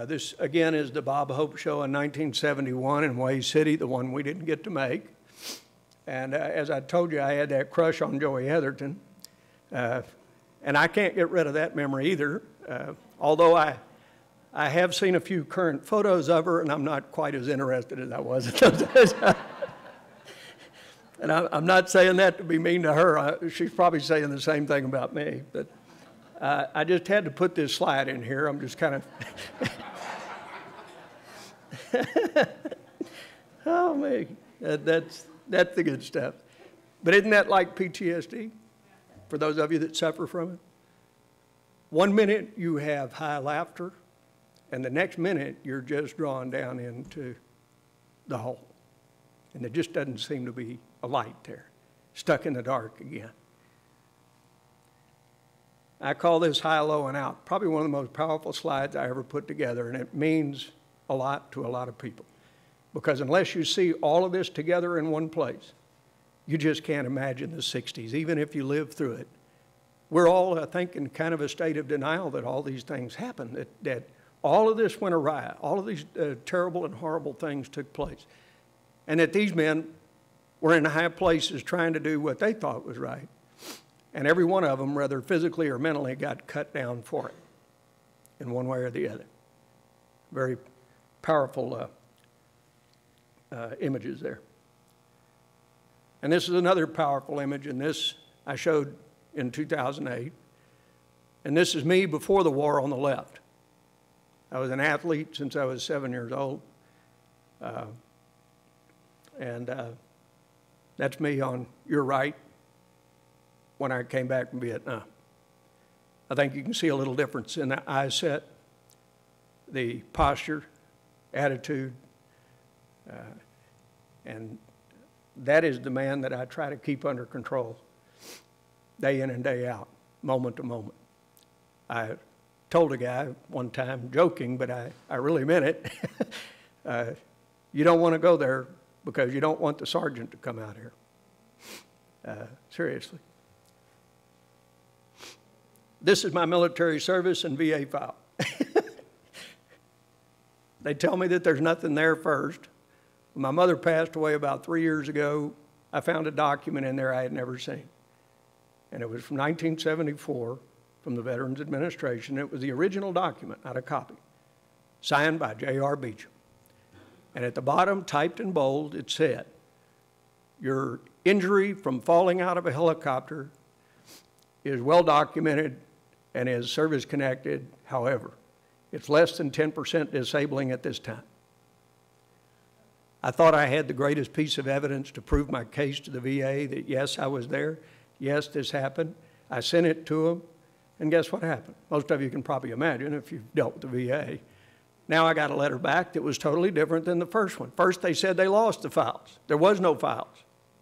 This, again, is the Bob Hope Show in 1971 in Hue City, the one we didn't get to make. And as I told you, I had that crush on Joey Heatherton. And I can't get rid of that memory either, although I have seen a few current photos of her, and I'm not quite as interested as I was at those days. And I'm not saying that to be mean to her. She's probably saying the same thing about me. But I just had to put this slide in here. I'm just kind of... Oh, me. That's the good stuff. But isn't that like PTSD for those of you that suffer from it? One minute you have high laughter, and the next minute you're just drawn down into the hole. And there just doesn't seem to be a light there, stuck in the dark again. I call this high, low, and out. Probably one of the most powerful slides I ever put together, and it means a lot to a lot of people. Because unless you see all of this together in one place, you just can't imagine the 60s, even if you live through it. We're all, I think, in kind of a state of denial that all these things happened, that all of this went awry, all of these terrible and horrible things took place, and that these men were in high places trying to do what they thought was right. And every one of them, whether physically or mentally, got cut down for it in one way or the other. Very powerful images there. And this is another powerful image, and this I showed in 2008. And this is me before the war on the left. I was an athlete since I was 7 years old. That's me on your right when I came back from Vietnam. I think you can see a little difference in the eye set, the posture, attitude, and that is the man that I try to keep under control day in and day out, moment to moment. I told a guy one time, joking, but I really meant it, you don't want to go there because you don't want the sergeant to come out here. Seriously. This is my military service and VA file. They tell me that there's nothing there first. When my mother passed away about 3 years ago, I found a document in there I had never seen. And it was from 1974 from the Veterans Administration. It was the original document, not a copy, signed by J.R. Beecham. And at the bottom, typed in bold, it said, your injury from falling out of a helicopter is well documented and is service connected. However, it's less than 10% disabling at this time. I thought I had the greatest piece of evidence to prove my case to the VA that yes, I was there. Yes, this happened. I sent it to them. And guess what happened? Most of you can probably imagine if you've dealt with the VA. Now I got a letter back that was totally different than the first one. First they said they lost the files. There was no files.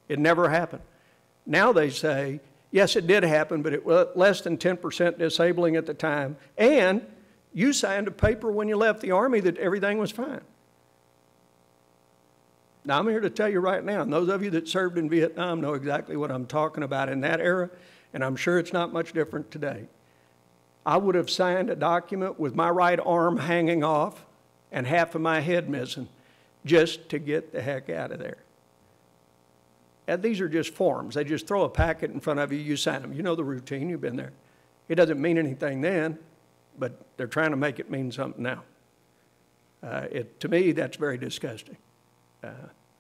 It never happened. Now they say, yes, it did happen, but it was less than 10% disabling at the time. And you signed a paper when you left the Army that everything was fine. Now, I'm here to tell you right now, and those of you that served in Vietnam know exactly what I'm talking about in that era, and I'm sure it's not much different today. I would have signed a document with my right arm hanging off and half of my head missing just to get the heck out of there. And these are just forms. They just throw a packet in front of you, you sign them. You know the routine, you've been there. It doesn't mean anything then, but they're trying to make it mean something now. To me, that's very disgusting.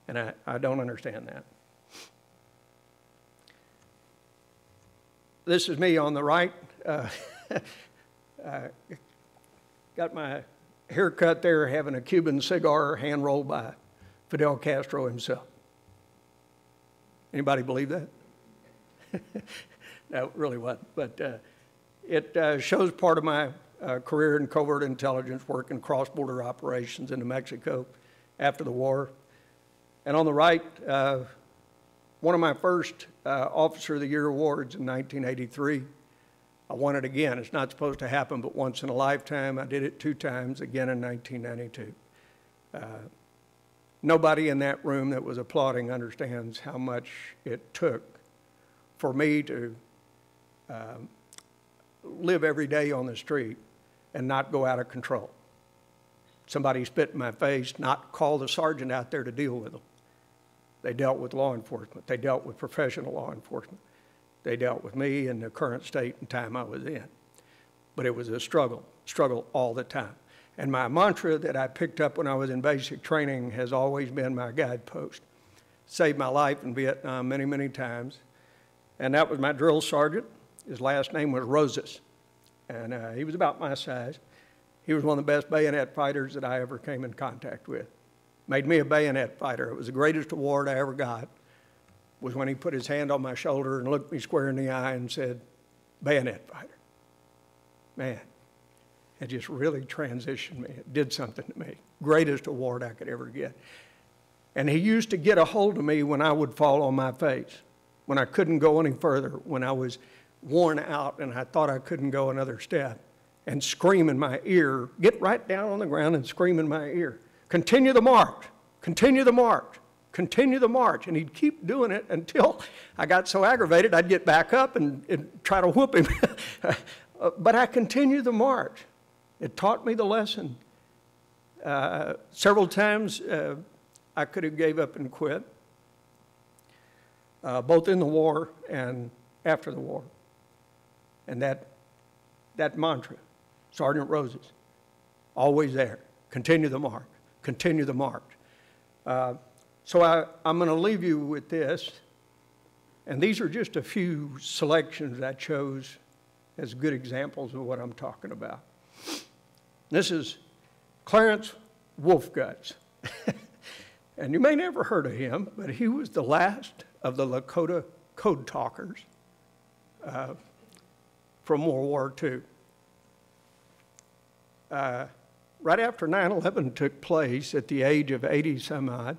And I don't understand that. This is me on the right. Got my haircut there, having a Cuban cigar hand rolled by Fidel Castro himself. Anybody believe that? No, it really wasn't. But it shows part of my career in covert intelligence, work in cross-border operations into Mexico after the war. And on the right, one of my first Officer of the Year awards in 1983. I won it again. It's not supposed to happen but once in a lifetime. I did it 2 times, again in 1992. Nobody in that room that was applauding understands how much it took for me to live every day on the street and not go out of control. Somebody spit in my face, not call the sergeant out there to deal with them. They dealt with law enforcement. They dealt with professional law enforcement. They dealt with me in the current state and time I was in. But it was a struggle all the time. And my mantra that I picked up when I was in basic training has always been my guidepost. Saved my life in Vietnam many, many times. And that was my drill sergeant. His last name was Roses. And he was about my size. He was one of the best bayonet fighters that I ever came in contact with. made me a bayonet fighter. It was the greatest award I ever got, was when he put his hand on my shoulder and looked me square in the eye and said, bayonet fighter. Man, it just really transitioned me. It did something to me. Greatest award I could ever get. And he used to get a hold of me when I would fall on my face, when I couldn't go any further, when I was worn out and I thought I couldn't go another step, and scream in my ear, get right down on the ground and scream in my ear, continue the march, continue the march, continue the march. And he'd keep doing it until I got so aggravated I'd get back up and try to whoop him. But I continued the march. It taught me the lesson. Several times I could have gave up and quit, both in the war and after the war. And that mantra, Sergeant Rose's, always there. Continue the march. Continue the march. So I'm going to leave you with this. And these are just a few selections I chose as good examples of what I'm talking about. This is Clarence Wolfguts. And you may never heard of him, but he was the last of the Lakota code talkers from World War II. Right after 9/11 took place, at the age of 80 some odd,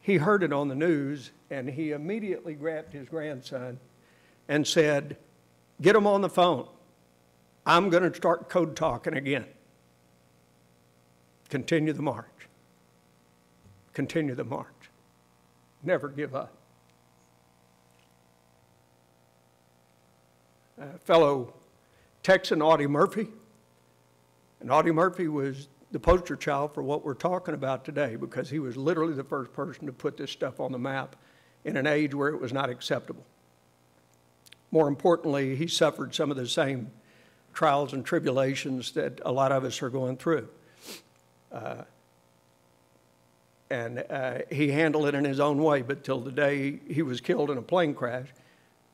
he heard it on the news, and he immediately grabbed his grandson and said, get him on the phone. I'm going to start code talking again. Continue the march. Continue the march. Never give up. Fellow Texan Audie Murphy. And Audie Murphy was the poster child for what we're talking about today, because he was literally the first person to put this stuff on the map in an age where it was not acceptable. More importantly, he suffered some of the same trials and tribulations that a lot of us are going through. And he handled it in his own way, but till the day he was killed in a plane crash,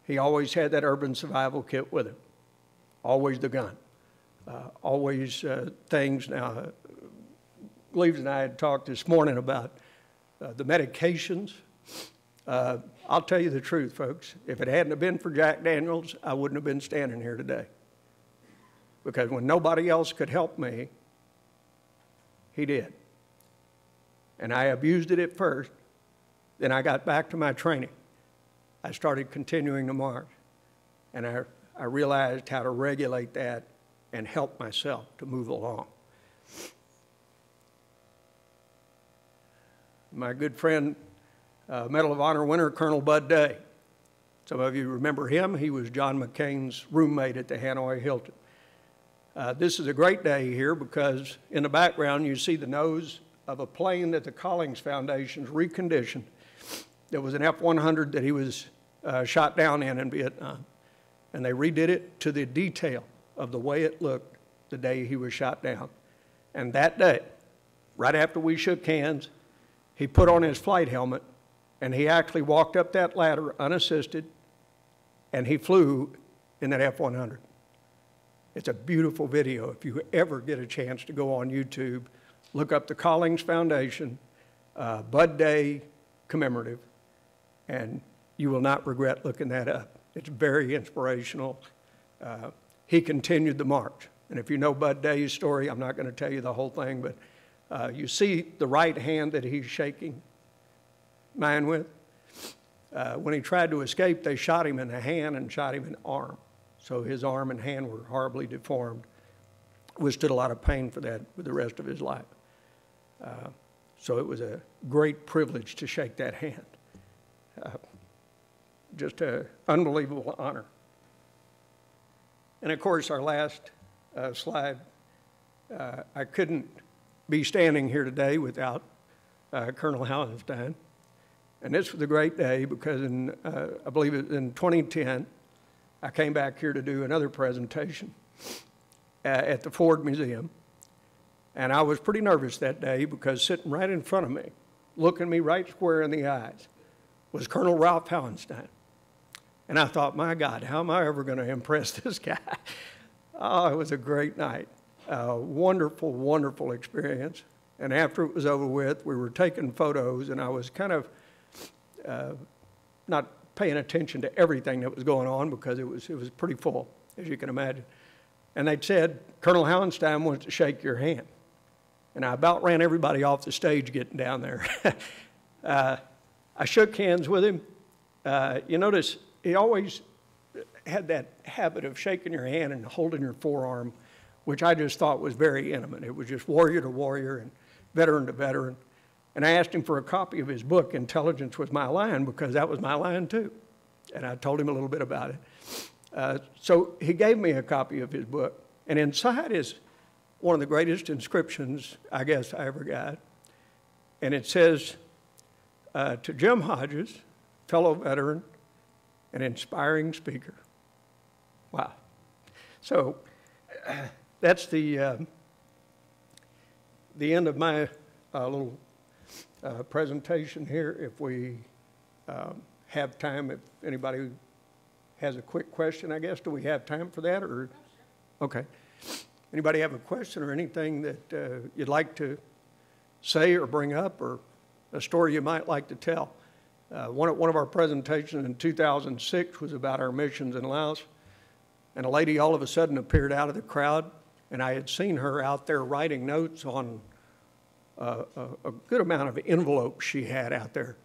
he always had that urban survival kit with him. Always the gun. Always things. Now, Gleaves and I had talked this morning about the medications. I'll tell you the truth, folks. If it hadn't have been for Jack Daniels, I wouldn't have been standing here today. Because when nobody else could help me, he did. And I abused it at first. Then I got back to my training. I started continuing to march. And I realized how to regulate that and help myself to move along. My good friend, Medal of Honor winner, Colonel Bud Day. Some of you remember him. He was John McCain's roommate at the Hanoi Hilton. This is a great day here because in the background you see the nose of a plane that the Collings Foundation's reconditioned. There was an F-100 that he was shot down in Vietnam. And they redid it to the detail of the way it looked the day he was shot down. And that day, right after we shook hands, he put on his flight helmet and he actually walked up that ladder unassisted and he flew in that F-100. It's a beautiful video. If you ever get a chance to go on YouTube, look up the Collings Foundation, Bud Day commemorative, and you will not regret looking that up. It's very inspirational. He continued the march. And if you know Bud Day's story, I'm not going to tell you the whole thing, but you see the right hand that he's shaking mine with. When he tried to escape, they shot him in the hand and shot him in the arm. So his arm and hand were horribly deformed. Withstood a lot of pain for that for the rest of his life. So it was a great privilege to shake that hand. Just an unbelievable honor. And of course, our last slide, I couldn't be standing here today without Colonel Hallenstein. And this was a great day because I believe it was in 2010, I came back here to do another presentation at the Ford Museum. And I was pretty nervous that day because sitting right in front of me, looking me right square in the eyes, was Colonel Ralph Hallenstein. And I thought, my God, how am I ever going to impress this guy? Oh, it was a great night. Wonderful, wonderful experience. And after it was over with, we were taking photos, and I was kind of not paying attention to everything that was going on because it was pretty full, as you can imagine. And they'd said, Colonel Hallenstein wants to shake your hand. And I about ran everybody off the stage getting down there. I shook hands with him. You notice he always had that habit of shaking your hand and holding your forearm, which I just thought was very intimate. It was just warrior to warrior and veteran to veteran. And I asked him for a copy of his book, Intelligence Was My Line, because that was my line too. And I told him a little bit about it. So he gave me a copy of his book. And inside is one of the greatest inscriptions I guess I ever got. And it says, to Jim Hodges, fellow veteran and inspiring speaker. Wow. So that's the end of my little presentation here. If we have time, if anybody has a quick question, I guess. Do we have time for that? Or okay. Anybody have a question or anything that you'd like to say or bring up, or a story you might like to tell? One of our presentations in 2006 was about our missions in Laos, and a lady all of a sudden appeared out of the crowd, and I had seen her out there writing notes on a good amount of envelopes she had out there.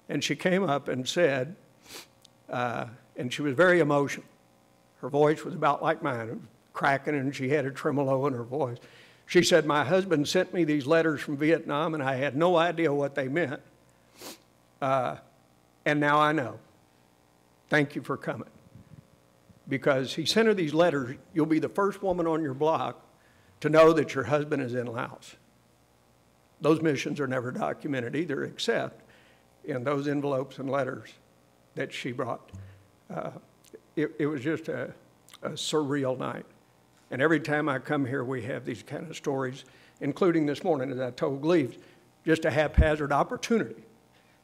And she came up and said, and she was very emotional. Her voice was about like mine, it was cracking, and she had a tremolo in her voice. She said, my husband sent me these letters from Vietnam, and I had no idea what they meant. And now I know. Thank you for coming. Because he sent her these letters, you'll be the first woman on your block to know that your husband is in Laos. Those missions are never documented either, except in those envelopes and letters that she brought. It was just a surreal night. And every time I come here, we have these kind of stories, including this morning, as I told Gleaves, just a haphazard opportunity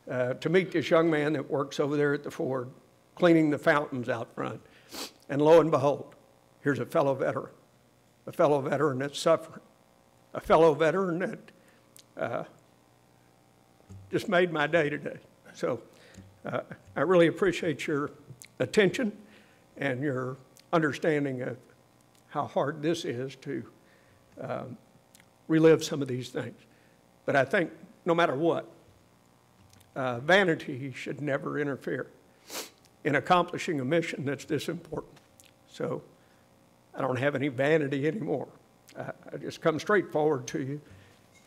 to meet this young man that works over there at the Ford, cleaning the fountains out front. And lo and behold, here's a fellow veteran that's suffering, a fellow veteran that just made my day today. So I really appreciate your attention and your understanding of how hard this is to relive some of these things. But I think no matter what, vanity should never interfere in accomplishing a mission that's this important. So I don't have any vanity anymore. I just come straight forward to you,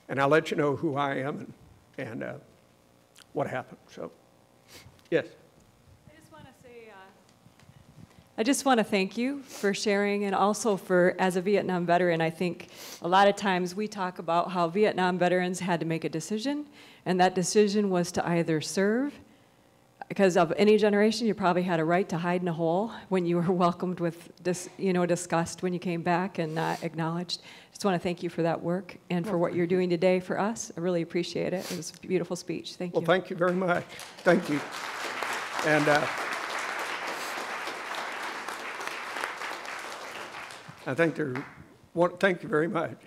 and I'll let you know who I am and what happened. So, yes. I just want to thank you for sharing, and also for, as a Vietnam veteran, I think a lot of times we talk about how Vietnam veterans had to make a decision, and that decision was to either serve, because of any generation, you probably had a right to hide in a hole when you were welcomed with disgust when you came back and not acknowledged. Just want to thank you for that work and for what you're doing today for us. I really appreciate it. It was a beautiful speech. Thank you. Well, thank you very much. Thank you. And I think thank you very much.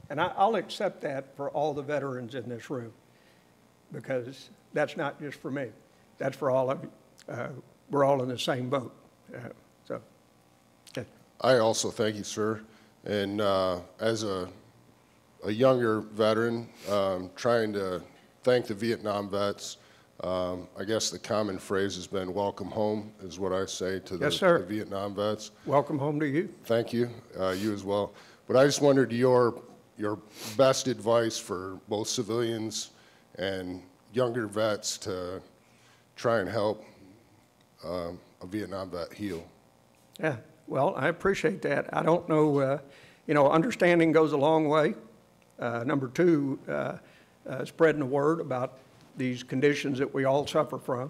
And I'll accept that for all the veterans in this room, because that's not just for me. That's for all of you. We're all in the same boat. Okay. I also thank you, sir. And as a younger veteran, trying to thank the Vietnam vets, I guess the common phrase has been welcome home, is what I say to the Vietnam vets. Welcome home to you. Thank you. You as well. But I just wondered your best advice for both civilians and younger vets to try and help a Vietnam vet heal. Yeah, well, I appreciate that. I don't know, understanding goes a long way. Number two, spreading the word about these conditions that we all suffer from.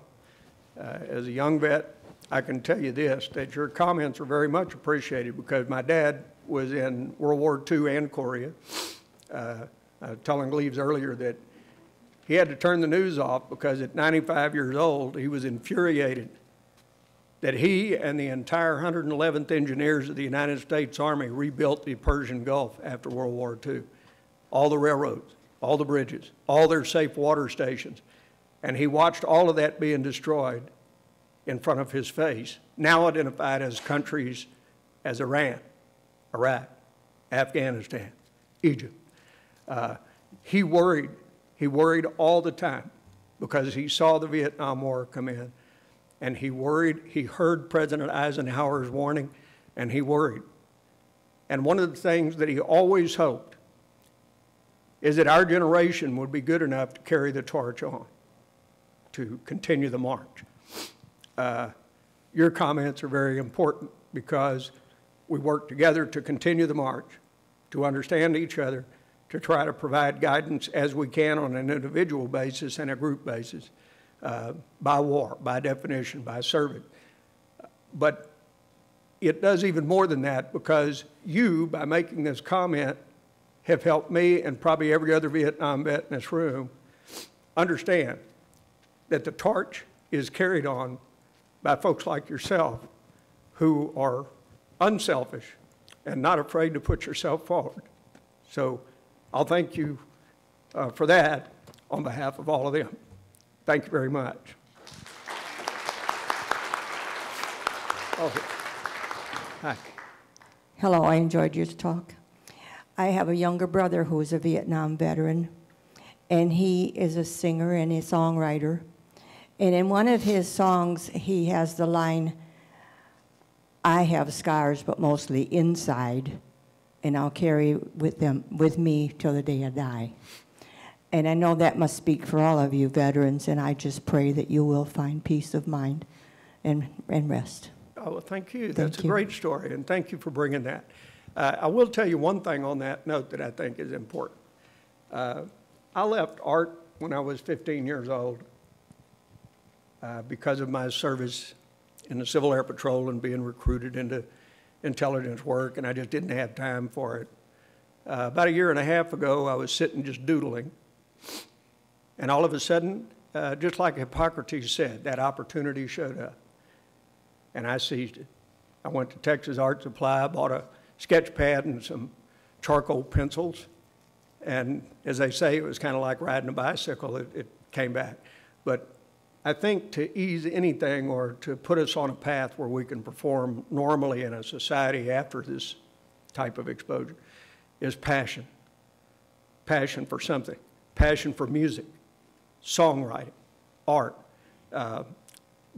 As a young vet, I can tell you this, that your comments are very much appreciated, because my dad was in World War II and Korea. I was telling Gleaves earlier that he had to turn the news off because at 95 years old, he was infuriated that he and the entire 111th Engineers of the United States Army rebuilt the Persian Gulf after World War II. All the railroads, all the bridges, all their safe water stations. And he watched all of that being destroyed in front of his face, now identified as countries as Iran, Iraq, Afghanistan, Egypt. He worried all the time because he saw the Vietnam War come in, and he worried. He heard President Eisenhower's warning, and he worried. And one of the things that he always hoped is that our generation would be good enough to carry the torch on, to continue the march. Your comments are very important because we work together to continue the march, to understand each other, to try to provide guidance as we can on an individual basis and a group basis, by war, by definition, by service. But it does even more than that because you, by making this comment, have helped me and probably every other Vietnam vet in this room understand that the torch is carried on by folks like yourself who are unselfish and not afraid to put yourself forward. So I'll thank you for that on behalf of all of them. Thank you very much. Okay. Hi. Hello, I enjoyed your talk. I have a younger brother who is a Vietnam veteran, and he is a singer and a songwriter. And in one of his songs, he has the line, "I have scars, but mostly inside, and I'll carry with me till the day I die." And I know that must speak for all of you veterans, and I just pray that you will find peace of mind and rest. Oh, well, thank you. That's a great story, and thank you for bringing that. I will tell you one thing on that note that I think is important. I left art when I was 15 years old because of my service in the Civil Air Patrol and being recruited into intelligence work, and I just didn't have time for it. About a year and a half ago, I was sitting just doodling, and all of a sudden, just like Hippocrates said, that opportunity showed up, and I seized it. I went to Texas Art Supply, bought a sketch pad and some charcoal pencils, and as they say, it was kind of like riding a bicycle. It came back. But I think to ease anything or to put us on a path where we can perform normally in a society after this type of exposure is passion. Passion for something. Passion for music, songwriting, art,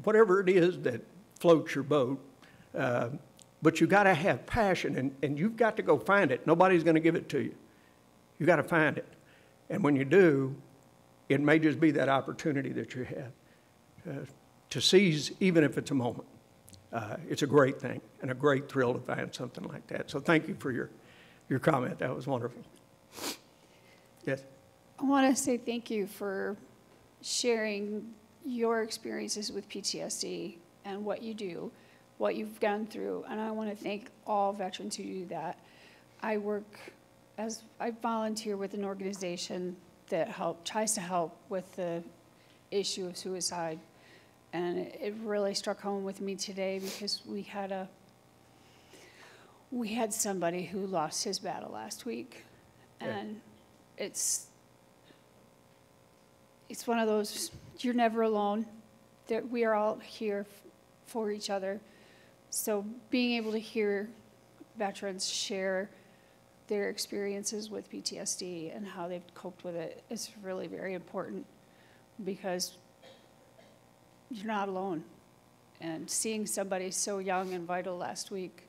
whatever it is that floats your boat. But you got to have passion, and you've got to go find it. Nobody's going to give it to you. You got to find it. And when you do, it may just be that opportunity that you have to seize, even if it's a moment. It's a great thing and a great thrill to find something like that. So thank you for your comment. That was wonderful. Yes? I want to say thank you for sharing your experiences with PTSD and what you do, what you've gone through, and I want to thank all veterans who do that. I volunteer with an organization that tries to help with the issue of suicide, and it really struck home with me today because we had somebody who lost his battle last week, and it's one of those, you're never alone, that we are all here for each other. So being able to hear veterans share their experiences with PTSD and how they've coped with it is really very important because you're not alone. And seeing somebody so young and vital last week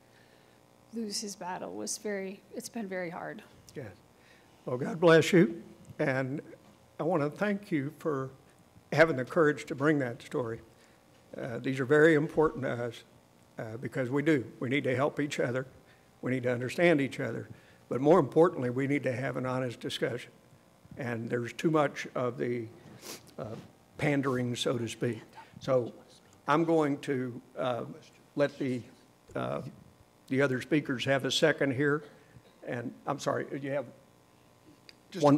lose his battle it's been very hard. Yes. Well, God bless you. And I want to thank you for having the courage to bring that story. These are very important to us because we need to help each other. We need to understand each other. But more importantly, we need to have an honest discussion. And there's too much of the pandering, so to speak. So I'm going to let the other speakers have a second here. And I'm sorry, you have one?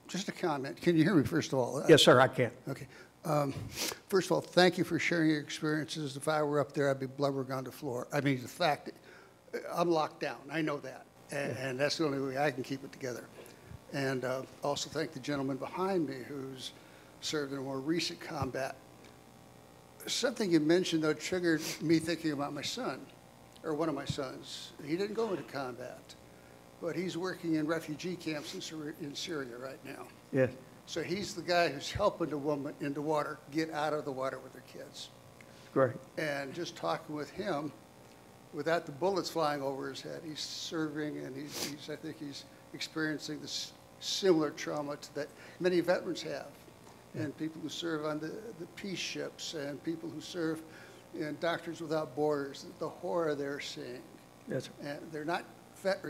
Just a comment. Can you hear me, first of all? Yes, sir, I can. Okay. First of all, thank you for sharing your experiences. If I were up there, I'd be blubbering on the floor. I mean, the fact that I'm locked down, I know that. And that's the only way I can keep it together. And also thank the gentleman behind me who's served in a more recent combat. Something you mentioned, though, triggered me thinking about my son, or one of my sons. He didn't go into combat, but he's working in refugee camps in Syria right now. Yes. So he's the guy who's helping the woman in the water get out of the water with her kids. Great. And just talking with him, without the bullets flying over his head, he's serving, and I think he's experiencing this similar trauma that many veterans have. And people who serve on the peace ships, and people who serve in Doctors Without Borders, the horror they're seeing. Yes, sir. And they're not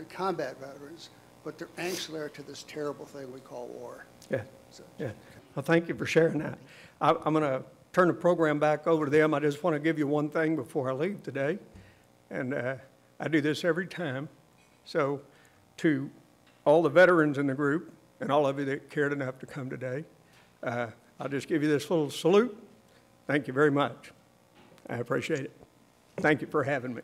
combat veterans, but they're ancillary to this terrible thing we call war. Yeah. So, Yeah. Well, thank you for sharing that. I'm going to turn the program back over to them. I just want to give you one thing before I leave today. And I do this every time. So to all the veterans in the group and all of you that cared enough to come today, I'll just give you this little salute. Thank you very much. I appreciate it. Thank you for having me.